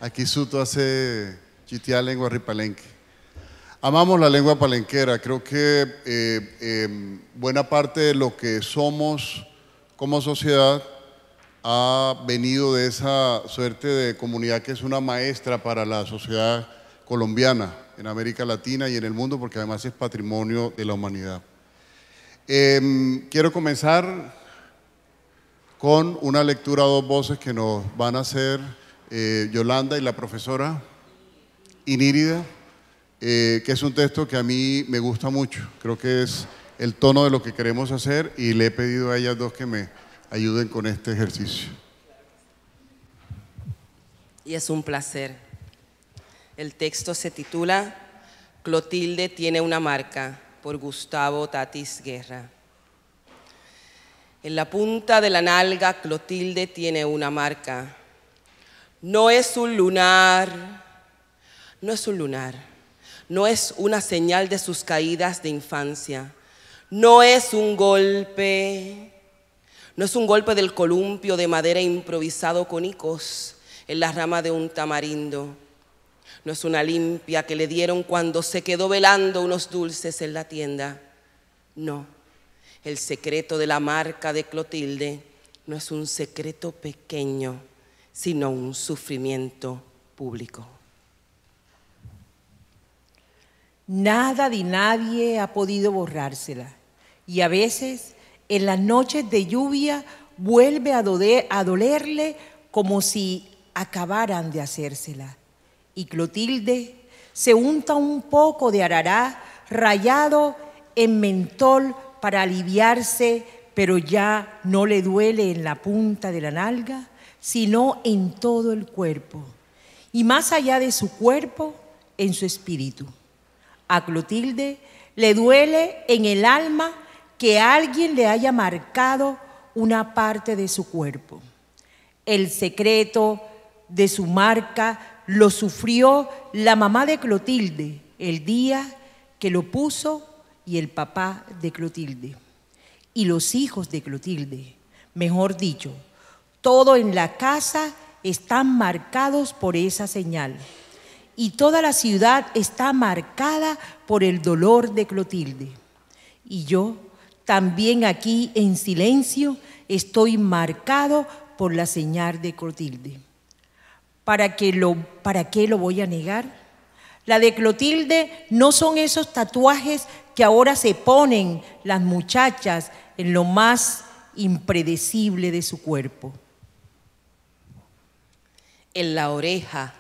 Aquí Suto hace chitiá lengua ripalenque. Amamos la lengua palenquera. Creo que buena parte de lo que somos como sociedad ha venido de esa suerte de comunidad que es una maestra para la sociedad colombiana, en América Latina y en el mundo, porque además es patrimonio de la humanidad. Quiero comenzar con una lectura a dos voces que nos van a hacer Yolanda y la profesora Inírida, que es un texto que a mí me gusta mucho. Creo que es el tono de lo que queremos hacer y le he pedido a ellas dos que me ayuden con este ejercicio. Y es un placer. El texto se titula Clotilde tiene una marca, por Gustavo Tatis Guerra. En la punta de la nalga Clotilde tiene una marca. No es un lunar, no es un lunar, no es una señal de sus caídas de infancia, no es un golpe, no es un golpe del columpio de madera improvisado con higos en la rama de un tamarindo, no es una limpia que le dieron cuando se quedó velando unos dulces en la tienda, no, el secreto de la marca de Clotilde no es un secreto pequeño, sino un sufrimiento público. Nada de nadie ha podido borrársela y a veces en las noches de lluvia vuelve a dolerle como si acabaran de hacérsela. Y Clotilde se unta un poco de arará rallado en mentol para aliviarse, pero ya no le duele en la punta de la nalga, sino en todo el cuerpo, y más allá de su cuerpo, en su espíritu. A Clotilde le duele en el alma que alguien le haya marcado una parte de su cuerpo. El secreto de su marca lo sufrió la mamá de Clotilde el día que lo puso y el papá de Clotilde. Y los hijos de Clotilde, mejor dicho, todo en la casa están marcados por esa señal. Y toda la ciudad está marcada por el dolor de Clotilde. Y yo también aquí en silencio estoy marcado por la señal de Clotilde. ¿Para qué lo voy a negar? La de Clotilde no son esos tatuajes que ahora se ponen las muchachas en lo más impredecible de su cuerpo. En la oreja,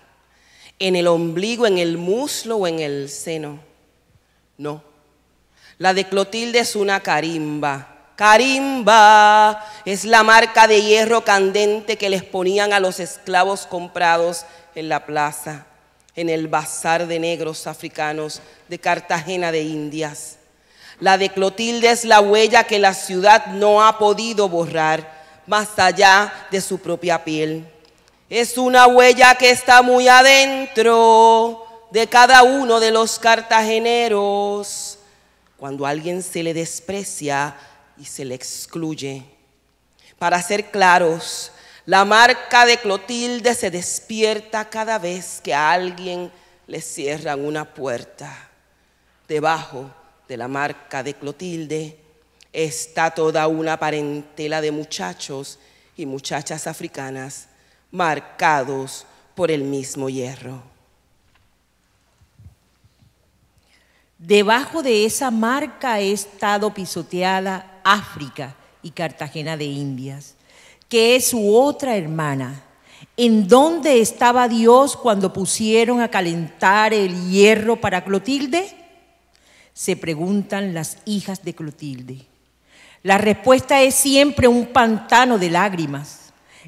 en el ombligo, en el muslo o en el seno. No, la de Clotilde es una carimba. Carimba es la marca de hierro candente que les ponían a los esclavos comprados en la plaza, en el bazar de negros africanos de Cartagena de Indias. La de Clotilde es la huella que la ciudad no ha podido borrar más allá de su propia piel. Es una huella que está muy adentro de cada uno de los cartageneros. Cuando a alguien se le desprecia y se le excluye. Para ser claros, la marca de Clotilde se despierta cada vez que a alguien le cierran una puerta. Debajo de la marca de Clotilde está toda una parentela de muchachos y muchachas africanas marcados por el mismo hierro. Debajo de esa marca ha estado pisoteada África y Cartagena de Indias, que es su otra hermana. ¿En dónde estaba Dios cuando pusieron a calentar el hierro para Clotilde? Se preguntan las hijas de Clotilde. La respuesta es siempre un pantano de lágrimas.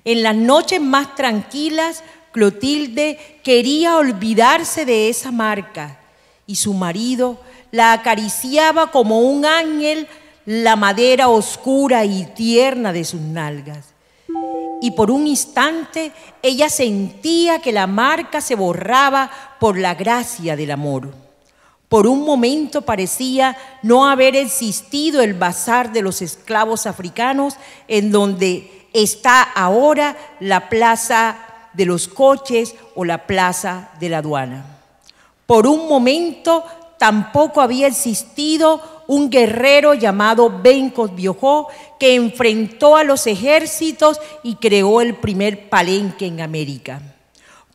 En las noches más tranquilas, Clotilde quería olvidarse de esa marca y su marido la acariciaba como un ángel la madera oscura y tierna de sus nalgas. Y por un instante ella sentía que la marca se borraba por la gracia del amor. Por un momento parecía no haber existido el bazar de los esclavos africanos en donde está ahora la plaza de los coches o la plaza de la aduana. Por un momento tampoco había existido un guerrero llamado Ben Cosbiojó que enfrentó a los ejércitos y creó el primer palenque en América.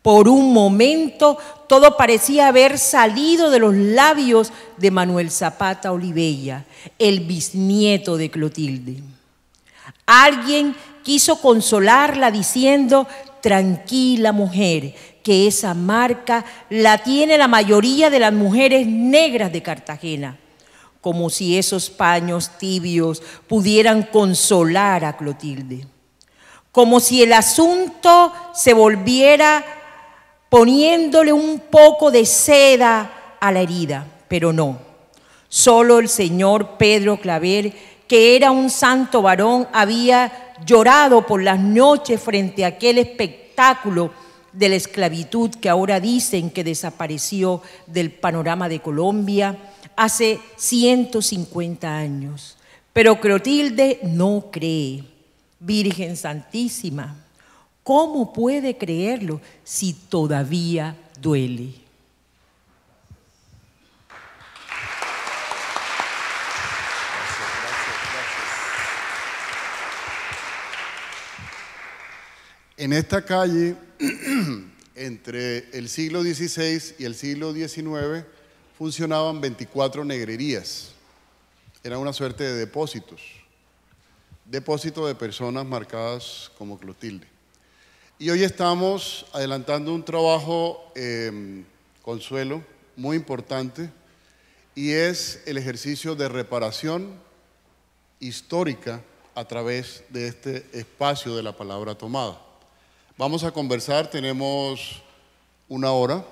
Por un momento todo parecía haber salido de los labios de Manuel Zapata Olivella, el bisnieto de Clotilde. Alguien quiso consolarla diciendo: tranquila mujer, que esa marca la tiene la mayoría de las mujeres negras de Cartagena, como si esos paños tibios pudieran consolar a Clotilde, como si el asunto se volviera poniéndole un poco de seda a la herida, pero no. Solo el señor Pedro Claver, que era un santo varón, había llorado por las noches frente a aquel espectáculo de la esclavitud que ahora dicen que desapareció del panorama de Colombia hace 150 años. Pero Clotilde no cree. Virgen Santísima, ¿cómo puede creerlo si todavía duele? En esta calle, entre el siglo XVI y el siglo XIX, funcionaban 24 negrerías. Era una suerte de depósito de personas marcadas como Clotilde. Y hoy estamos adelantando un trabajo, Consuelo, muy importante, y es el ejercicio de reparación histórica a través de este espacio de la palabra tomada. Vamos a conversar, tenemos una hora.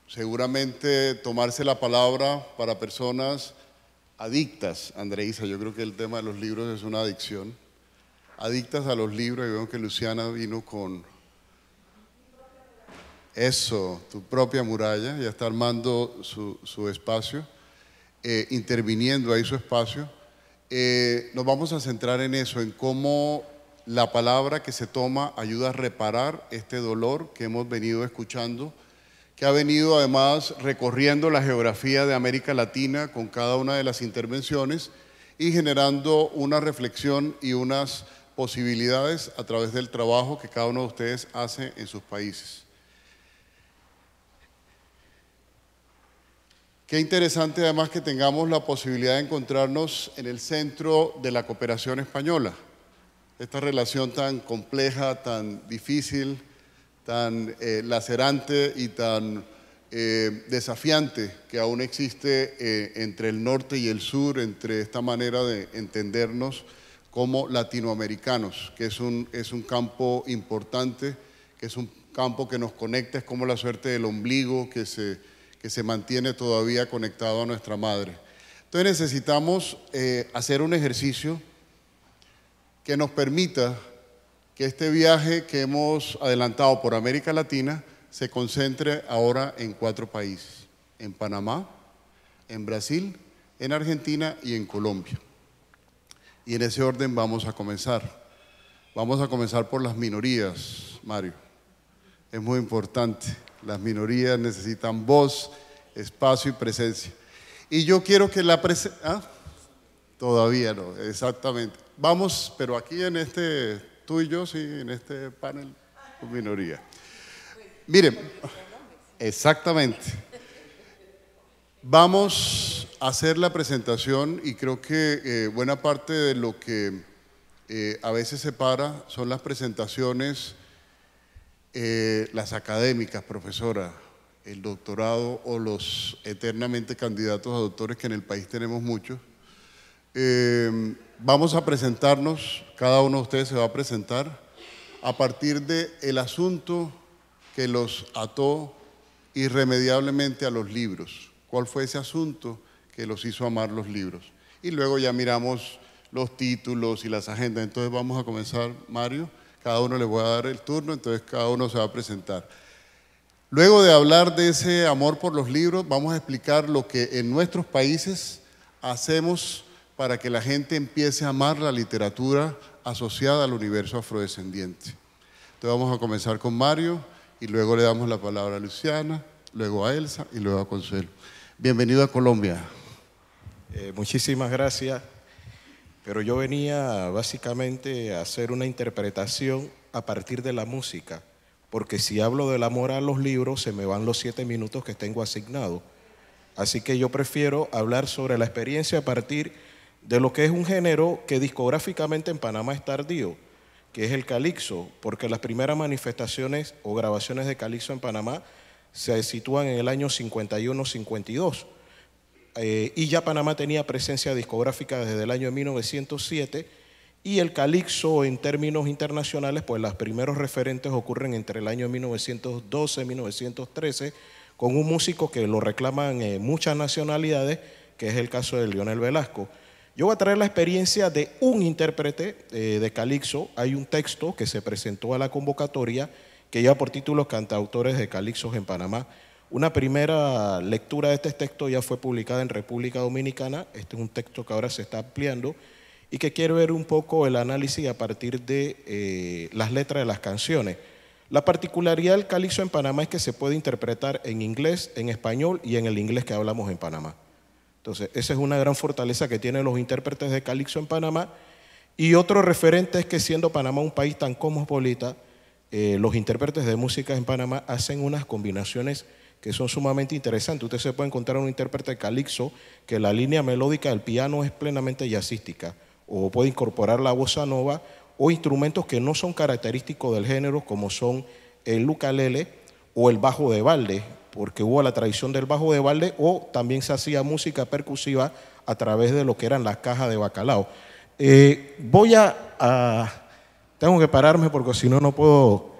Seguramente tomarse la palabra para personas adictas, Andreisa, yo creo que el tema de los libros es una adicción. Adictas a los libros, y veo que Luciana vino con eso, tu propia muralla, ya está armando su espacio, interviniendo ahí su espacio. Nos vamos a centrar en eso, en cómo la palabra que se toma ayuda a reparar este dolor que hemos venido escuchando, que ha venido además recorriendo la geografía de América Latina con cada una de las intervenciones y generando una reflexión y unas posibilidades a través del trabajo que cada uno de ustedes hace en sus países. Qué interesante además que tengamos la posibilidad de encontrarnos en el centro de la cooperación española. Esta relación tan compleja, tan difícil, tan lacerante y tan desafiante que aún existe entre el norte y el sur, entre esta manera de entendernos como latinoamericanos, que es un campo importante, que es un campo que nos conecta, es como la suerte del ombligo que se mantiene todavía conectado a nuestra madre. Entonces necesitamos hacer un ejercicio que nos permita que este viaje que hemos adelantado por América Latina se concentre ahora en 4 países, en Panamá, en Brasil, en Argentina y en Colombia. Y en ese orden vamos a comenzar. Vamos a comenzar por las minorías, Mario. Es muy importante. Las minorías necesitan voz, espacio y presencia. Y yo quiero que la presencia... ¿Ah? Todavía no, exactamente. Vamos, pero aquí en este, tú y yo, sí, en este panel, minoría. Miren, exactamente. Vamos a hacer la presentación y creo que buena parte de lo que a veces separa son las presentaciones, las académicas, profesora, el doctorado o los eternamente candidatos a doctores que en el país tenemos muchos. Vamos a presentarnos, cada uno de ustedes se va a presentar a partir del asunto que los ató irremediablemente a los libros. ¿Cuál fue ese asunto que los hizo amar los libros? Y luego ya miramos los títulos y las agendas. Entonces vamos a comenzar, Mario, cada uno le voy a dar el turno, entonces cada uno se va a presentar. Luego de hablar de ese amor por los libros, vamos a explicar lo que en nuestros países hacemos para que la gente empiece a amar la literatura asociada al universo afrodescendiente. Entonces vamos a comenzar con Mario y luego le damos la palabra a Luciana, luego a Elsa y luego a Consuelo. Bienvenido a Colombia. Muchísimas gracias, pero yo venía básicamente a hacer una interpretación a partir de la música, porque si hablo del amor a los libros se me van los 7 minutos que tengo asignados. Así que yo prefiero hablar sobre la experiencia a partir de lo que es un género que discográficamente en Panamá es tardío, que es el calixo, porque las primeras manifestaciones o grabaciones de calixo en Panamá se sitúan en el año 51-52. Y ya Panamá tenía presencia discográfica desde el año 1907, y el calixo en términos internacionales, pues los primeros referentes ocurren entre el año 1912 y 1913, con un músico que lo reclaman muchas nacionalidades, que es el caso de Leonel Velasco. Yo voy a traer la experiencia de un intérprete de calixo. Hay un texto que se presentó a la convocatoria que lleva por título Cantautores de Calixos en Panamá. Una primera lectura de este texto ya fue publicada en República Dominicana. Este es un texto que ahora se está ampliando y que quiere ver un poco el análisis a partir de las letras de las canciones. La particularidad del calixo en Panamá es que se puede interpretar en inglés, en español y en el inglés que hablamos en Panamá. Entonces, esa es una gran fortaleza que tienen los intérpretes de calixo en Panamá. Y otro referente es que siendo Panamá un país tan cosmopolita, los intérpretes de música en Panamá hacen unas combinaciones que son sumamente interesantes. Usted se puede encontrar un intérprete de calixo que la línea melódica del piano es plenamente jazzística, o puede incorporar la bossa nova o instrumentos que no son característicos del género, como son el ukelele o el bajo de balde, porque hubo la tradición del bajo de balde, o también se hacía música percusiva a través de lo que eran las cajas de bacalao. Tengo que pararme porque si no, no puedo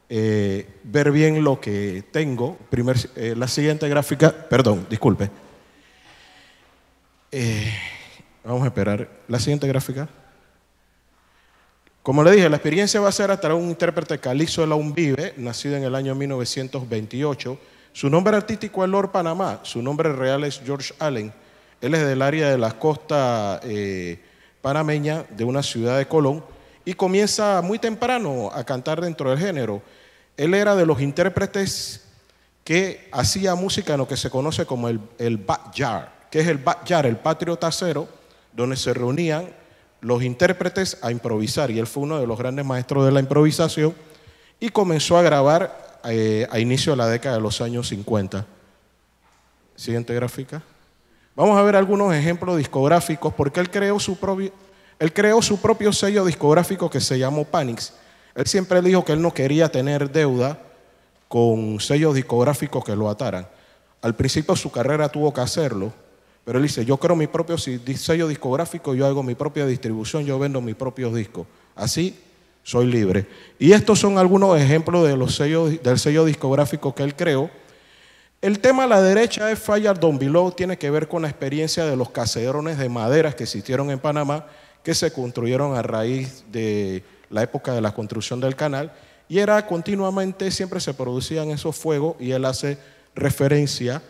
ver bien lo que tengo. La siguiente gráfica, perdón, disculpe. Vamos a esperar. La siguiente gráfica. Como le dije, la experiencia va a ser a través de un intérprete calixo de la Unvive, nacido en el año 1928. Su nombre artístico es Lord Panamá, su nombre real es George Allen. Él es del área de la costa panameña, de una ciudad de Colón, y comienza muy temprano a cantar dentro del género. Él era de los intérpretes que hacía música en lo que se conoce como el backyard. ¿Qué es el backyard? El patio trasero, donde se reunían los intérpretes a improvisar, y él fue uno de los grandes maestros de la improvisación y comenzó a grabar a inicio de la década de los años 50. Siguiente gráfica. Vamos a ver algunos ejemplos discográficos, porque él creó su propio sello discográfico que se llamó Panix. Él siempre dijo que él no quería tener deuda con sellos discográficos que lo ataran. Al principio de su carrera tuvo que hacerlo, pero él dice, yo creo mi propio sello discográfico, yo hago mi propia distribución, yo vendo mis propios discos. Así soy libre. Y estos son algunos ejemplos de del sello discográfico que él creó. El tema a la derecha es Fire Down Below, tiene que ver con la experiencia de los caserones de maderas que existieron en Panamá, que se construyeron a raíz de la época de la construcción del canal, y era continuamente, siempre se producían esos fuegos, y él hace referencia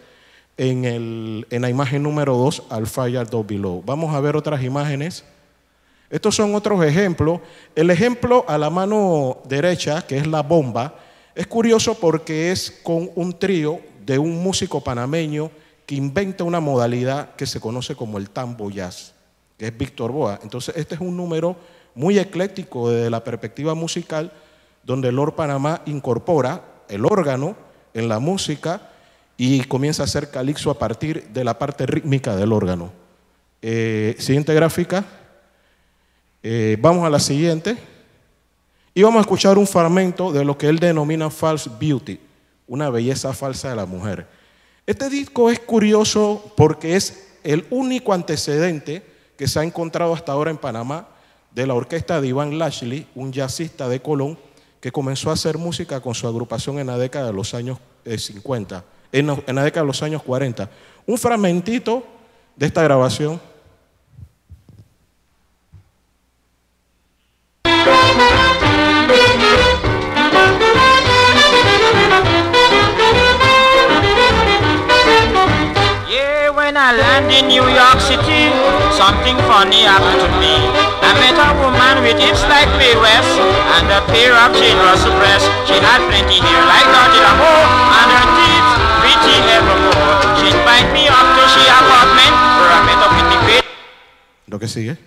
en la imagen número 2 al Fire Down Below. Vamos a ver otras imágenes. Estos son otros ejemplos. El ejemplo a la mano derecha, que es la bomba, es curioso porque es con un trío de un músico panameño que inventa una modalidad que se conoce como el tambo jazz, que es Víctor Boa. Entonces este es un número muy ecléctico desde la perspectiva musical, donde Lord Panamá incorpora el órgano en la música y comienza a hacer calixo a partir de la parte rítmica del órgano. Siguiente gráfica. Vamos a la siguiente. Y vamos a escuchar un fragmento de lo que él denomina false beauty, una belleza falsa de la mujer. Este disco es curioso porque es el único antecedente que se ha encontrado hasta ahora en Panamá de la orquesta de Iván Lashley, un jazzista de Colón, que comenzó a hacer música con su agrupación en la década de los años 50, en la década de los años 40. Un fragmentito de esta grabación. Yeah, when I land And in New York City, something funny happened to me. I met a woman with hips like Mae West and a pair of Jane Russell breasts. She had plenty hair like Dottie Lamour and her teeth pretty evermore. She invited me up to she apartment where I met up with the great. Lo que sigue.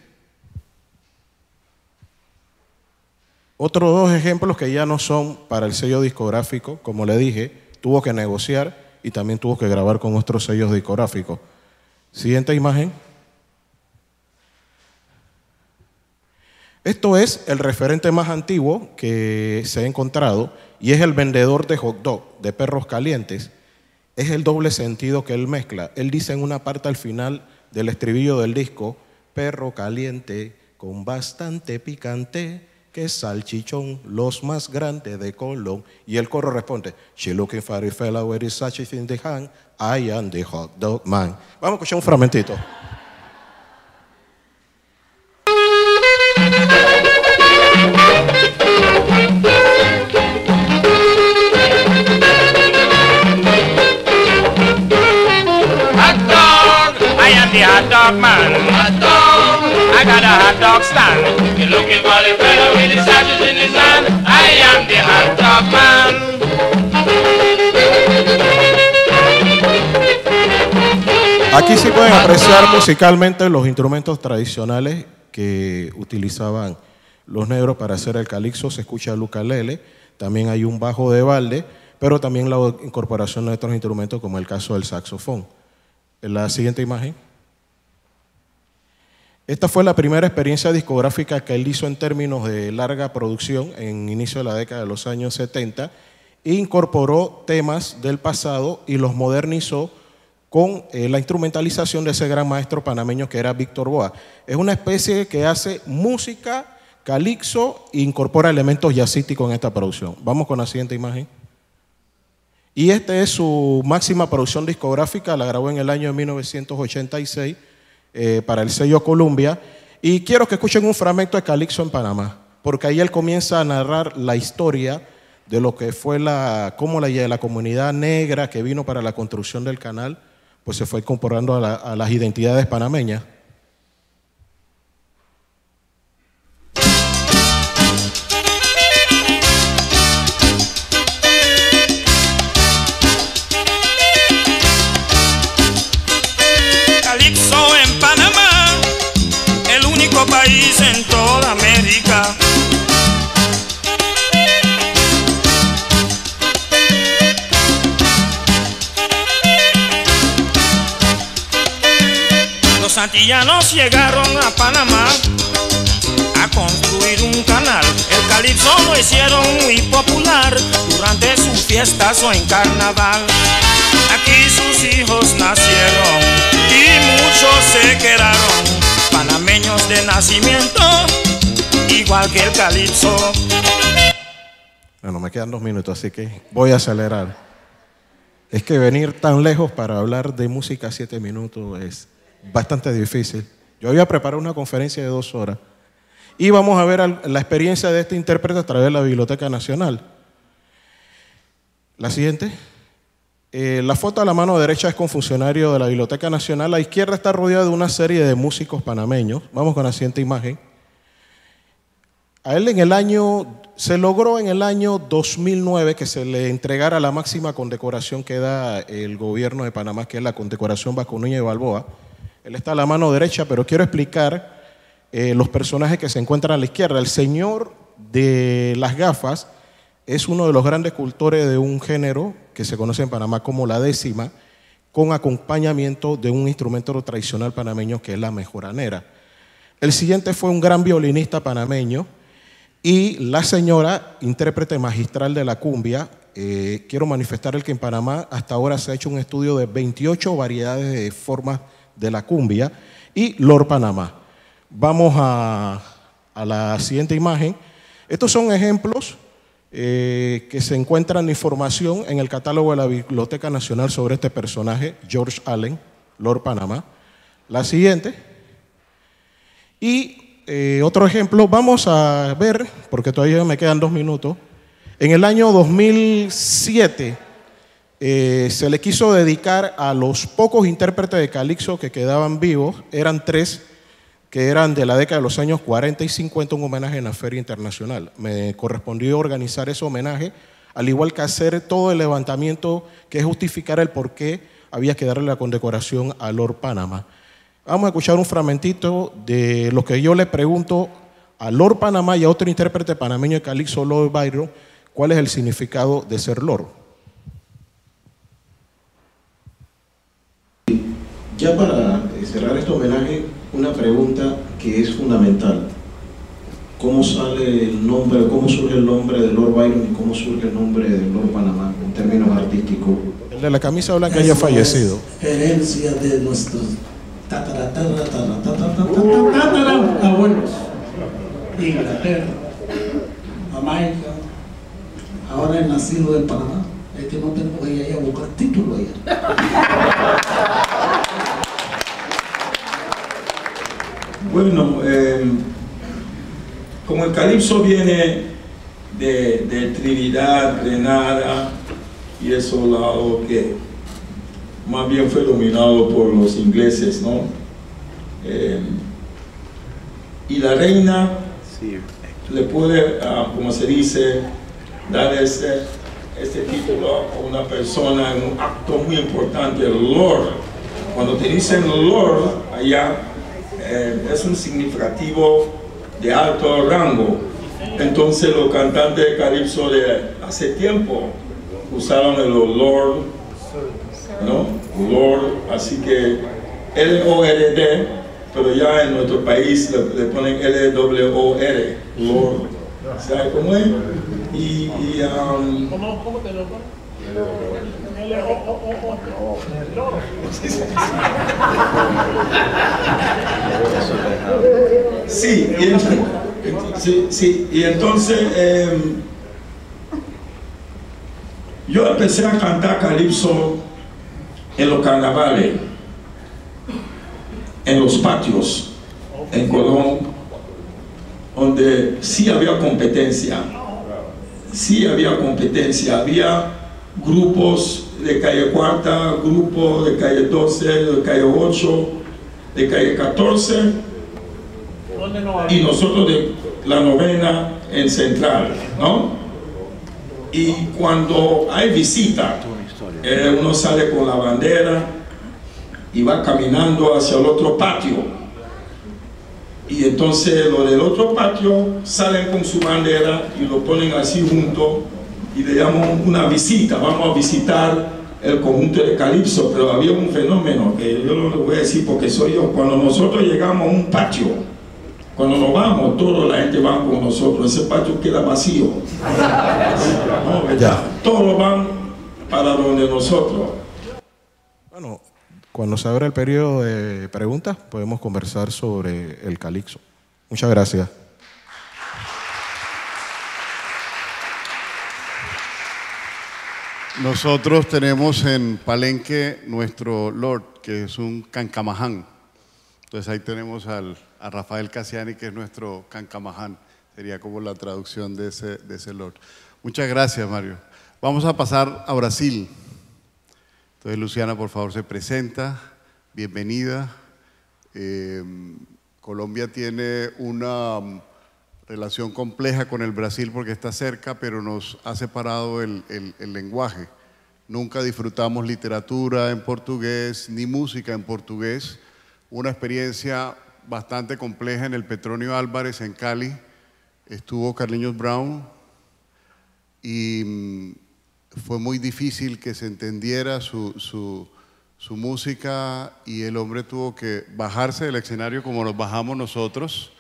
Otros dos ejemplos que ya no son para el sello discográfico, como le dije, tuvo que negociar y también tuvo que grabar con otros sellos discográficos. Siguiente imagen. Esto es el referente más antiguo que se ha encontrado y es el vendedor de hot dog, de perros calientes. Es el doble sentido que él mezcla. Él dice en una parte al final del estribillo del disco, perro caliente con bastante picante, que salchichón, los más grandes de Colón. Y el coro responde, she looking for a fella with his sausage in the hand, I am the hot dog man. Vamos a escuchar un fragmentito. Hot dog, I am the hot dog man. Hot dog, I got a hot dog stand. You're looking for the fellow with his sausage in his hand. I am the hot dog man. Aquí sí pueden apreciar musicalmente los instrumentos tradicionales que utilizaban los negros para hacer el calipso. Se escucha el ukelele, también hay un bajo de balde, pero también la incorporación de otros instrumentos como el caso del saxofón. En la siguiente imagen. Esta fue la primera experiencia discográfica que él hizo en términos de larga producción en inicio de la década de los años 70 e incorporó temas del pasado y los modernizó con la instrumentalización de ese gran maestro panameño que era Víctor Boa. Es una especie que hace música, calipso e incorpora elementos jazzísticos en esta producción. Vamos con la siguiente imagen. Y esta es su máxima producción discográfica, la grabó en el año de 1986 para el sello Columbia. Y quiero que escuchen un fragmento de Calipso en Panamá, porque ahí él comienza a narrar la historia de lo que fue cómo la comunidad negra que vino para la construcción del canal, pues se fue incorporando a las identidades panameñas. Calipso en Panamá, el único país en toda América. Los antillanos llegaron a Panamá a construir un canal. El calipso lo hicieron muy popular durante sus fiestas o en carnaval. Aquí sus hijos nacieron y muchos se quedaron panameños de nacimiento, igual que el calipso. Bueno, me quedan 2 minutos, así que voy a acelerar. Es que venir tan lejos para hablar de música 7 minutos es bastante difícil. Yo había preparado una conferencia de 2 horas y vamos a ver la experiencia de este intérprete a través de la Biblioteca Nacional. La siguiente. La foto a la mano derecha es con funcionario de la Biblioteca Nacional. A la izquierda está rodeado de una serie de músicos panameños. Vamos con la siguiente imagen. A él se logró en el año 2009 que se le entregara la máxima condecoración que da el gobierno de Panamá, que es la condecoración Vasco Núñez de Balboa. Él está a la mano derecha, pero quiero explicar los personajes que se encuentran a la izquierda. El señor de las gafas es uno de los grandes cultores de un género que se conoce en Panamá como la décima, con acompañamiento de un instrumento tradicional panameño que es la mejoranera. El siguiente fue un gran violinista panameño y la señora, intérprete magistral de la cumbia. Quiero manifestar que en Panamá hasta ahora se ha hecho un estudio de 28 variedades de formas de la cumbia y Lor Panamá. Vamos a la siguiente imagen. Estos son ejemplos que se encuentran información en el catálogo de la Biblioteca Nacional sobre este personaje, George Allen, Lord Panamá. La siguiente. Y otro ejemplo, vamos a ver, porque todavía me quedan 2 minutos. En el año 2007 se le quiso dedicar a los pocos intérpretes de calipso que quedaban vivos, eran 3, que eran de la década de los años 40 y 50, un homenaje en la Feria Internacional. Me correspondió organizar ese homenaje, al igual que hacer todo el levantamiento que es justificar el por qué había que darle la condecoración a Lord Panamá. Vamos a escuchar un fragmentito de lo que yo le pregunto a Lord Panamá y a otro intérprete panameño de calipso, Lord Byron, cuál es el significado de ser Lord. Ya para cerrar este homenaje, una pregunta que es fundamental. ¿Cómo sale el nombre, cómo surge el nombre de Lord Byron y cómo surge el nombre de Lord Panamá en términos artísticos? El de la camisa blanca haya fallecido. Herencia de nuestros abuelos. Inglaterra, Jamaica, ahora el nacido en Panamá. Es que no tenemos que ir a buscar título allá. Bueno, como el calipso viene de Trinidad, Grenada y esos lados que más bien fue dominado por los ingleses, ¿no? Y la reina le puede, como se dice, dar este título a una persona en un acto muy importante, el Lord. Cuando te dicen Lord allá, es un significativo de alto rango. Entonces los cantantes de calipso de hace tiempo usaron el Lord, ¿no? Lord, así que L-O-R-D, pero ya en nuestro país le ponen L-W-O-R, Lord. ¿Sabes cómo es? ¿Cómo te lo pones? Sí, y entonces yo empecé a cantar calipso en los carnavales, en los patios, en Colón, donde sí había competencia, había grupos de calle Cuarta, grupos de calle 12, de calle 8, de calle 14, y nosotros de la novena en Central, ¿no? Y cuando hay visita, uno sale con la bandera y va caminando hacia el otro patio, y entonces los del otro patio salen con su bandera y lo ponen así junto y le llaman una visita. Vamos a visitar el conjunto de calipso, pero había un fenómeno que yo no lo voy a decir porque soy yo. Cuando nosotros llegamos a un patio, cuando nos vamos, toda la gente va con nosotros, ese patio queda vacío. No, ya. Todos van para donde nosotros. Bueno, cuando se abra el periodo de preguntas, podemos conversar sobre el calipso. Muchas gracias. Nosotros tenemos en Palenque nuestro Lord, que es un cancamaján. Entonces ahí tenemos a Rafael Casiani, que es nuestro cancamaján. Sería como la traducción de ese Lord. Muchas gracias, Mario. Vamos a pasar a Brasil. Entonces, Luciana, por favor, se presenta. Bienvenida. Colombia tiene una relación compleja con el Brasil porque está cerca, pero nos ha separado el lenguaje. Nunca disfrutamos literatura en portugués ni música en portugués. Una experiencia bastante compleja en el Petronio Álvarez en Cali. Estuvo Carlinhos Brown y fue muy difícil que se entendiera su música, y el hombre tuvo que bajarse del escenario como nos bajamos nosotros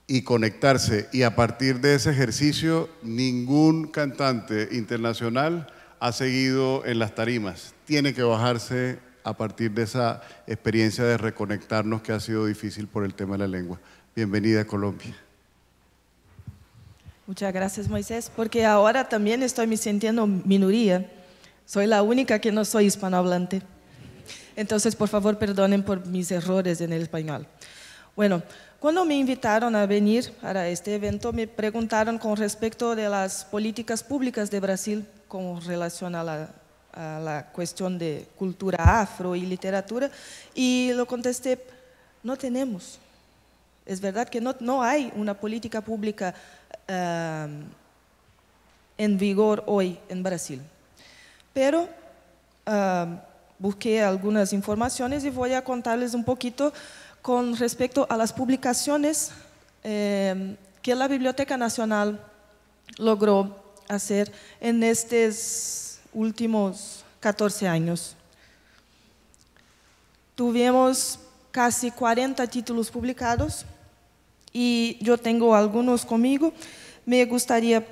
y conectarse, y a partir de ese ejercicio ningún cantante internacional ha seguido en las tarimas. Tiene que bajarse a partir de esa experiencia de reconectarnos que ha sido difícil por el tema de la lengua. Bienvenida a Colombia. Muchas gracias, Moisés, porque ahora también estoy me sintiendo minoría. Soy la única que no soy hispanohablante. Entonces, por favor, perdonen por mis errores en el español. Bueno, cuando me invitaron a venir para este evento, me preguntaron con respecto de las políticas públicas de Brasil con relación a la cuestión de cultura afro y literatura, y lo contesté, no tenemos. Es verdad que no hay una política pública en vigor hoy en Brasil. Pero busqué algunas informaciones y voy a contarles un poquito con respecto a las publicaciones que la Biblioteca Nacional logró hacer en estos últimos 14 años. Tuvimos casi 40 títulos publicados y yo tengo algunos conmigo. Me gustaría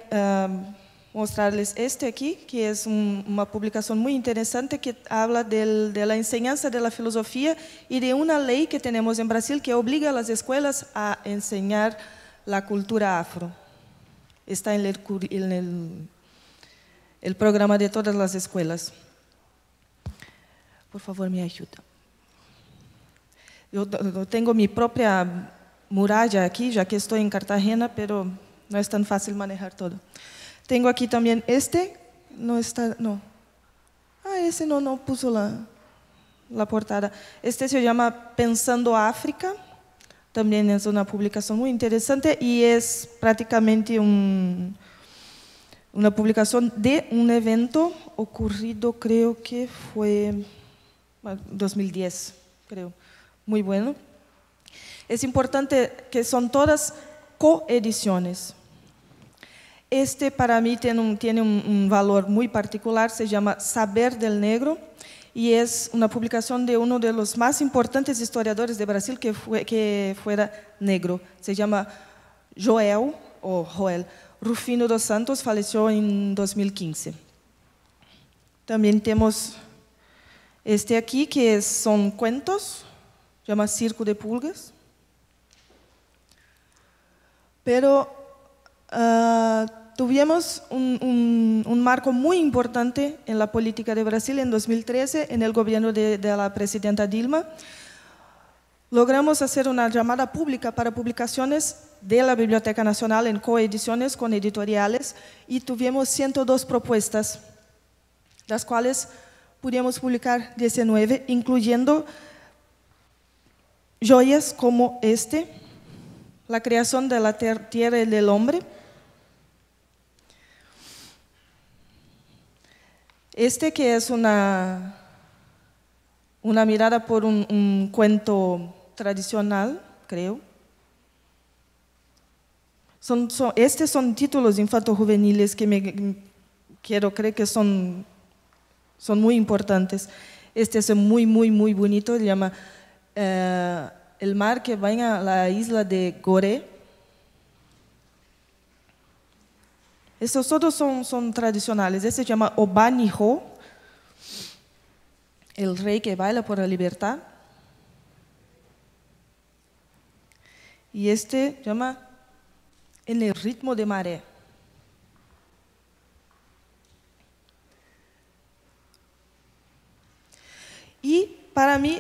mostrarles este aquí, que es una publicación muy interesante que habla de la enseñanza de la filosofía y de una ley que tenemos en Brasil que obliga a las escuelas a enseñar la cultura afro. Está en el programa de todas las escuelas. Por favor, me ayuda. Yo tengo mi propia muralla aquí, ya que estoy en Cartagena, pero no es tan fácil manejar todo. Tengo aquí también este, no está, no. Ah, ese no puso la portada. Este se llama Pensando África. También es una publicación muy interesante y es prácticamente una publicación de un evento ocurrido, creo que fue 2010, creo. Muy bueno. Es importante que son todas coediciones. Este para mí tiene un valor muy particular, se llama Saber del Negro, y es una publicación de uno de los más importantes historiadores de Brasil que fuera negro. Se llama Joel Rufino dos Santos, falleció en 2015. También tenemos este aquí, que son cuentos, se llama Circo de Pulgas. Pero tuvimos un marco muy importante en la política de Brasil en 2013, en el gobierno de la presidenta Dilma. Logramos hacer una llamada pública para publicaciones de la Biblioteca Nacional en coediciones con editoriales y tuvimos 102 propuestas, las cuales pudimos publicar 19, incluyendo joyas como este, La creación de la tierra y del hombre. Este que es una mirada por un cuento tradicional, creo. Estos son títulos infanto-juveniles que quiero creer que son muy importantes. Este es muy bonito, se llama El mar que baña la isla de Goré. Estos todos son tradicionales. Este se llama Obaniho, el rey que baila por la libertad. Y este se llama En el ritmo de maré. Y para mí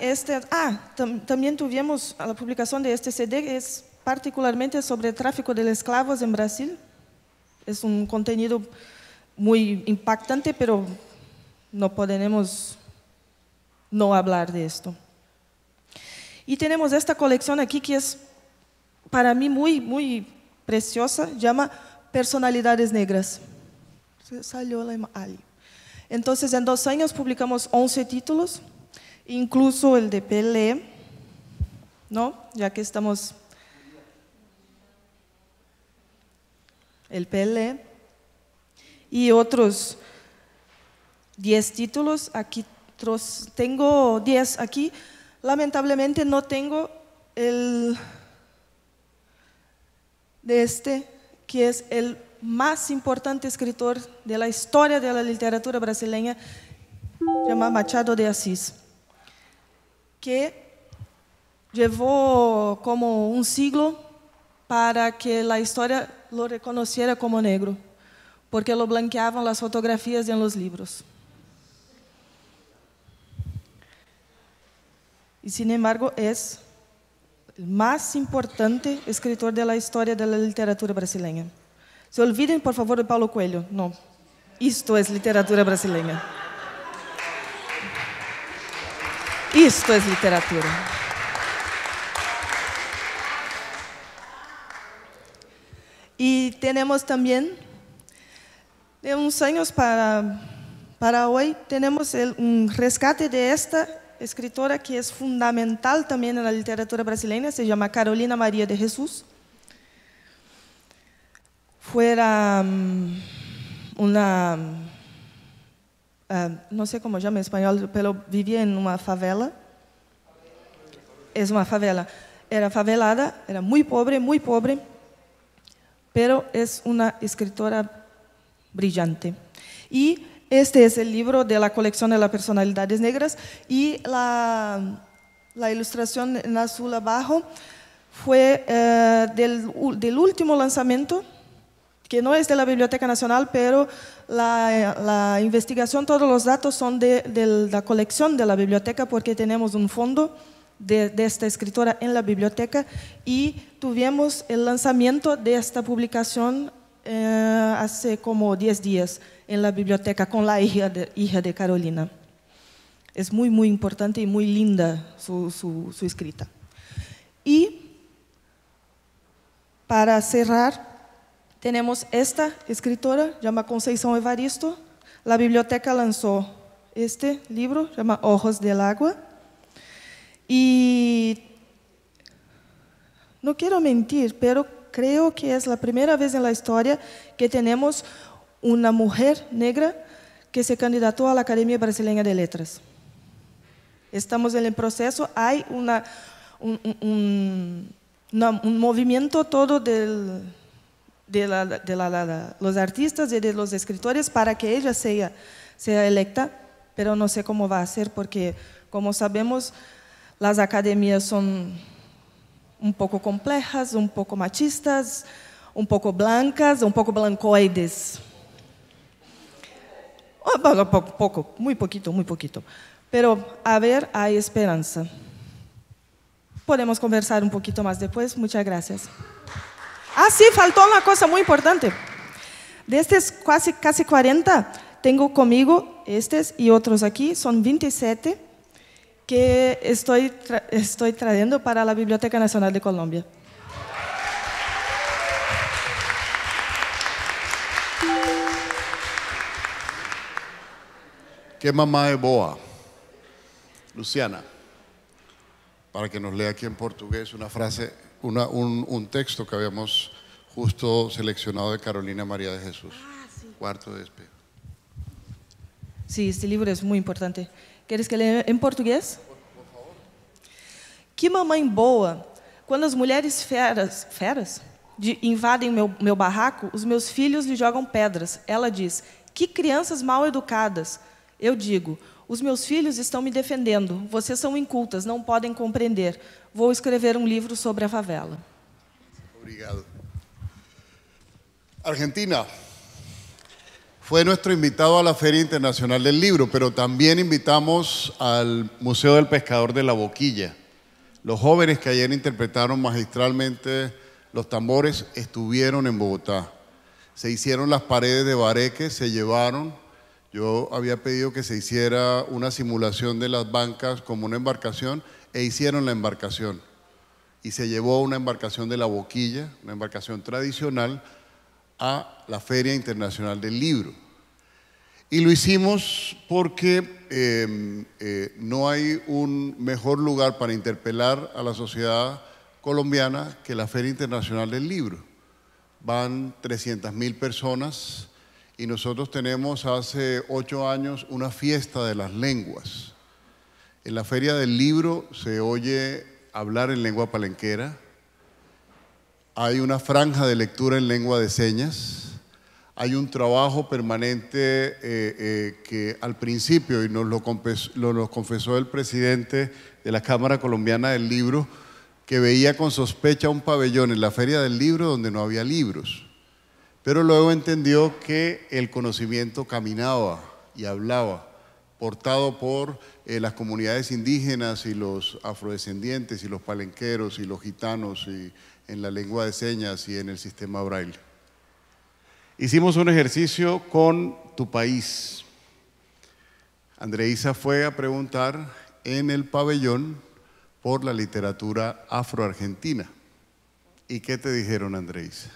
también tuvimos la publicación de este CD, que es particularmente sobre el tráfico de esclavos en Brasil. Es un contenido muy impactante, pero no podemos no hablar de esto. Y tenemos esta colección aquí que es para mí muy preciosa, llama Personalidades Negras. Salió la imagen. Entonces, en 2 años publicamos 11 títulos, incluso el de Pelé, ¿no? Ya que estamos... El Pelé, y otros 10 títulos. Aquí tengo 10 aquí. Lamentablemente no tengo el de este, que es el más importante escritor de la historia de la literatura brasileña, llamado Machado de Assis, que llevó como un siglo para que la historia lo reconociera como negro, porque lo blanqueaban las fotografías en los libros. Y sin embargo es el más importante escritor de la historia de la literatura brasileña. Se olviden, por favor, de Paulo Coelho. No, Isto es literatura brasileña. Isto es literatura. Y tenemos también, de unos años para hoy, tenemos un rescate de esta escritora que es fundamental también en la literatura brasileña, se llama Carolina María de Jesús. Fuera una, no sé cómo se llama en español, pero vivía en una favela. Es una favela. Era favelada, era muy pobre, pero es una escritora brillante. Y este es el libro de la colección de las personalidades negras y la ilustración en azul abajo fue del último lanzamiento, que no es de la Biblioteca Nacional, pero la investigación, todos los datos son de la colección de la biblioteca, porque tenemos un fondo de esta escritora en la biblioteca y tuvimos el lanzamiento de esta publicación hace como 10 días en la biblioteca con la hija de Carolina. Es muy, muy importante y muy linda su escrita. Y para cerrar, tenemos esta escritora, llama Conceição Evaristo. La biblioteca lanzó este libro, llama Ojos del Agua. Y no quiero mentir, pero creo que es la primera vez en la historia que tenemos una mujer negra que se candidató a la Academia Brasileña de Letras. Estamos en el proceso, hay un movimiento todo de los artistas y de los escritores para que ella sea electa, pero no sé cómo va a ser porque, como sabemos, las academias son un poco complejas, un poco machistas, un poco blancas, un poco blancoides. Poco, muy poquito. Pero, a ver, hay esperanza. Podemos conversar un poquito más después. Muchas gracias. Ah, sí, faltó una cosa muy importante. De estos casi 40, tengo conmigo estos y otros aquí, son 27 que estoy trayendo para la Biblioteca Nacional de Colombia. ¿Qué mamá es boa? Luciana, para que nos lea aquí en portugués una frase, un texto que habíamos justo seleccionado de Carolina María de Jesús. Sí. Cuarto de espejo. Sí, este libro es muy importante. ¿Quieres que lea en português? Por favor. Que mamãe boa! Quando as mulheres feras invadem meu barraco, os meus filhos lhe jogam pedras. Ela diz, que crianças mal educadas. Eu digo, os meus filhos estão me defendendo. Vocês são incultas, não podem compreender. Vou escrever um livro sobre a favela. Obrigado. Argentina fue nuestro invitado a la Feria Internacional del Libro, pero también invitamos al Museo del Pescador de la Boquilla. Los jóvenes que ayer interpretaron magistralmente los tambores estuvieron en Bogotá. Se hicieron las paredes de bareque, se llevaron. Yo había pedido que se hiciera una simulación de las bancas como una embarcación e hicieron la embarcación. Y se llevó una embarcación de la Boquilla, una embarcación tradicional, a la Feria Internacional del Libro. Y lo hicimos porque no hay un mejor lugar para interpelar a la sociedad colombiana que la Feria Internacional del Libro. Van 300.000 personas y nosotros tenemos hace 8 años una fiesta de las lenguas. En la Feria del Libro se oye hablar en lengua palenquera, hay una franja de lectura en lengua de señas, hay un trabajo permanente que al principio, y nos lo confesó el presidente de la Cámara Colombiana del Libro, que veía con sospecha un pabellón en la Feria del Libro donde no había libros. Pero luego entendió que el conocimiento caminaba y hablaba, portado por las comunidades indígenas y los afrodescendientes y los palenqueros y los gitanos y en la lengua de señas y en el sistema braille. Hicimos un ejercicio con tu país. Andreisa fue a preguntar en el pabellón por la literatura afroargentina. ¿Y qué te dijeron, Andreisa?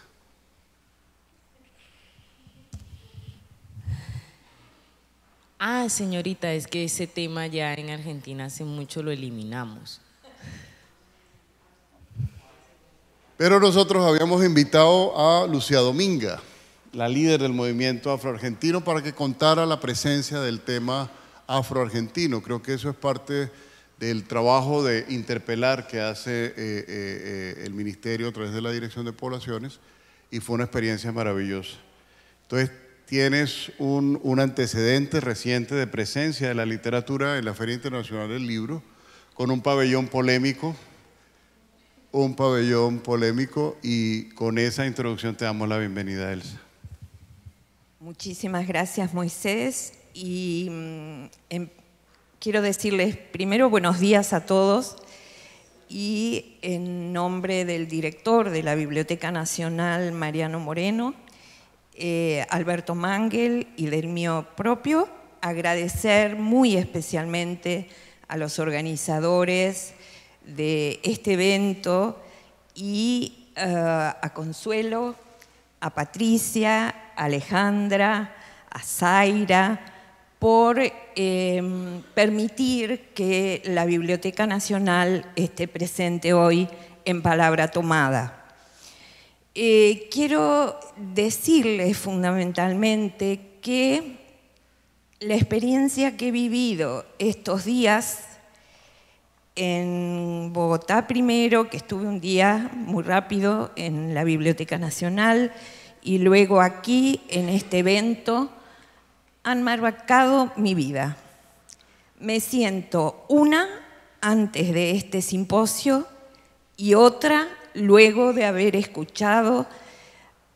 Ah, señorita, es que ese tema ya en Argentina hace mucho lo eliminamos. Pero nosotros habíamos invitado a Lucía Dominga, la líder del movimiento afroargentino, para que contara la presencia del tema afroargentino. Creo que eso es parte del trabajo de interpelar que hace el Ministerio a través de la Dirección de Poblaciones, y fue una experiencia maravillosa. Entonces, tienes un antecedente reciente de presencia de la literatura en la Feria Internacional del Libro, con un pabellón polémico, y con esa introducción te damos la bienvenida, Elsa. Muchísimas gracias, Moisés, y quiero decirles primero buenos días a todos, y en nombre del director de la Biblioteca Nacional, Mariano Moreno, Alberto Mangel, y del mío propio, agradecer muy especialmente a los organizadores de este evento y a Consuelo, a Patricia, a Alejandra, a Zaira, por permitir que la Biblioteca Nacional esté presente hoy en Palabra Tomada. Quiero decirles fundamentalmente que la experiencia que he vivido estos días en Bogotá primero, que estuve un día muy rápido en la Biblioteca Nacional, y luego aquí en este evento, han marcado mi vida. Me siento una antes de este simposio y otra luego de haber escuchado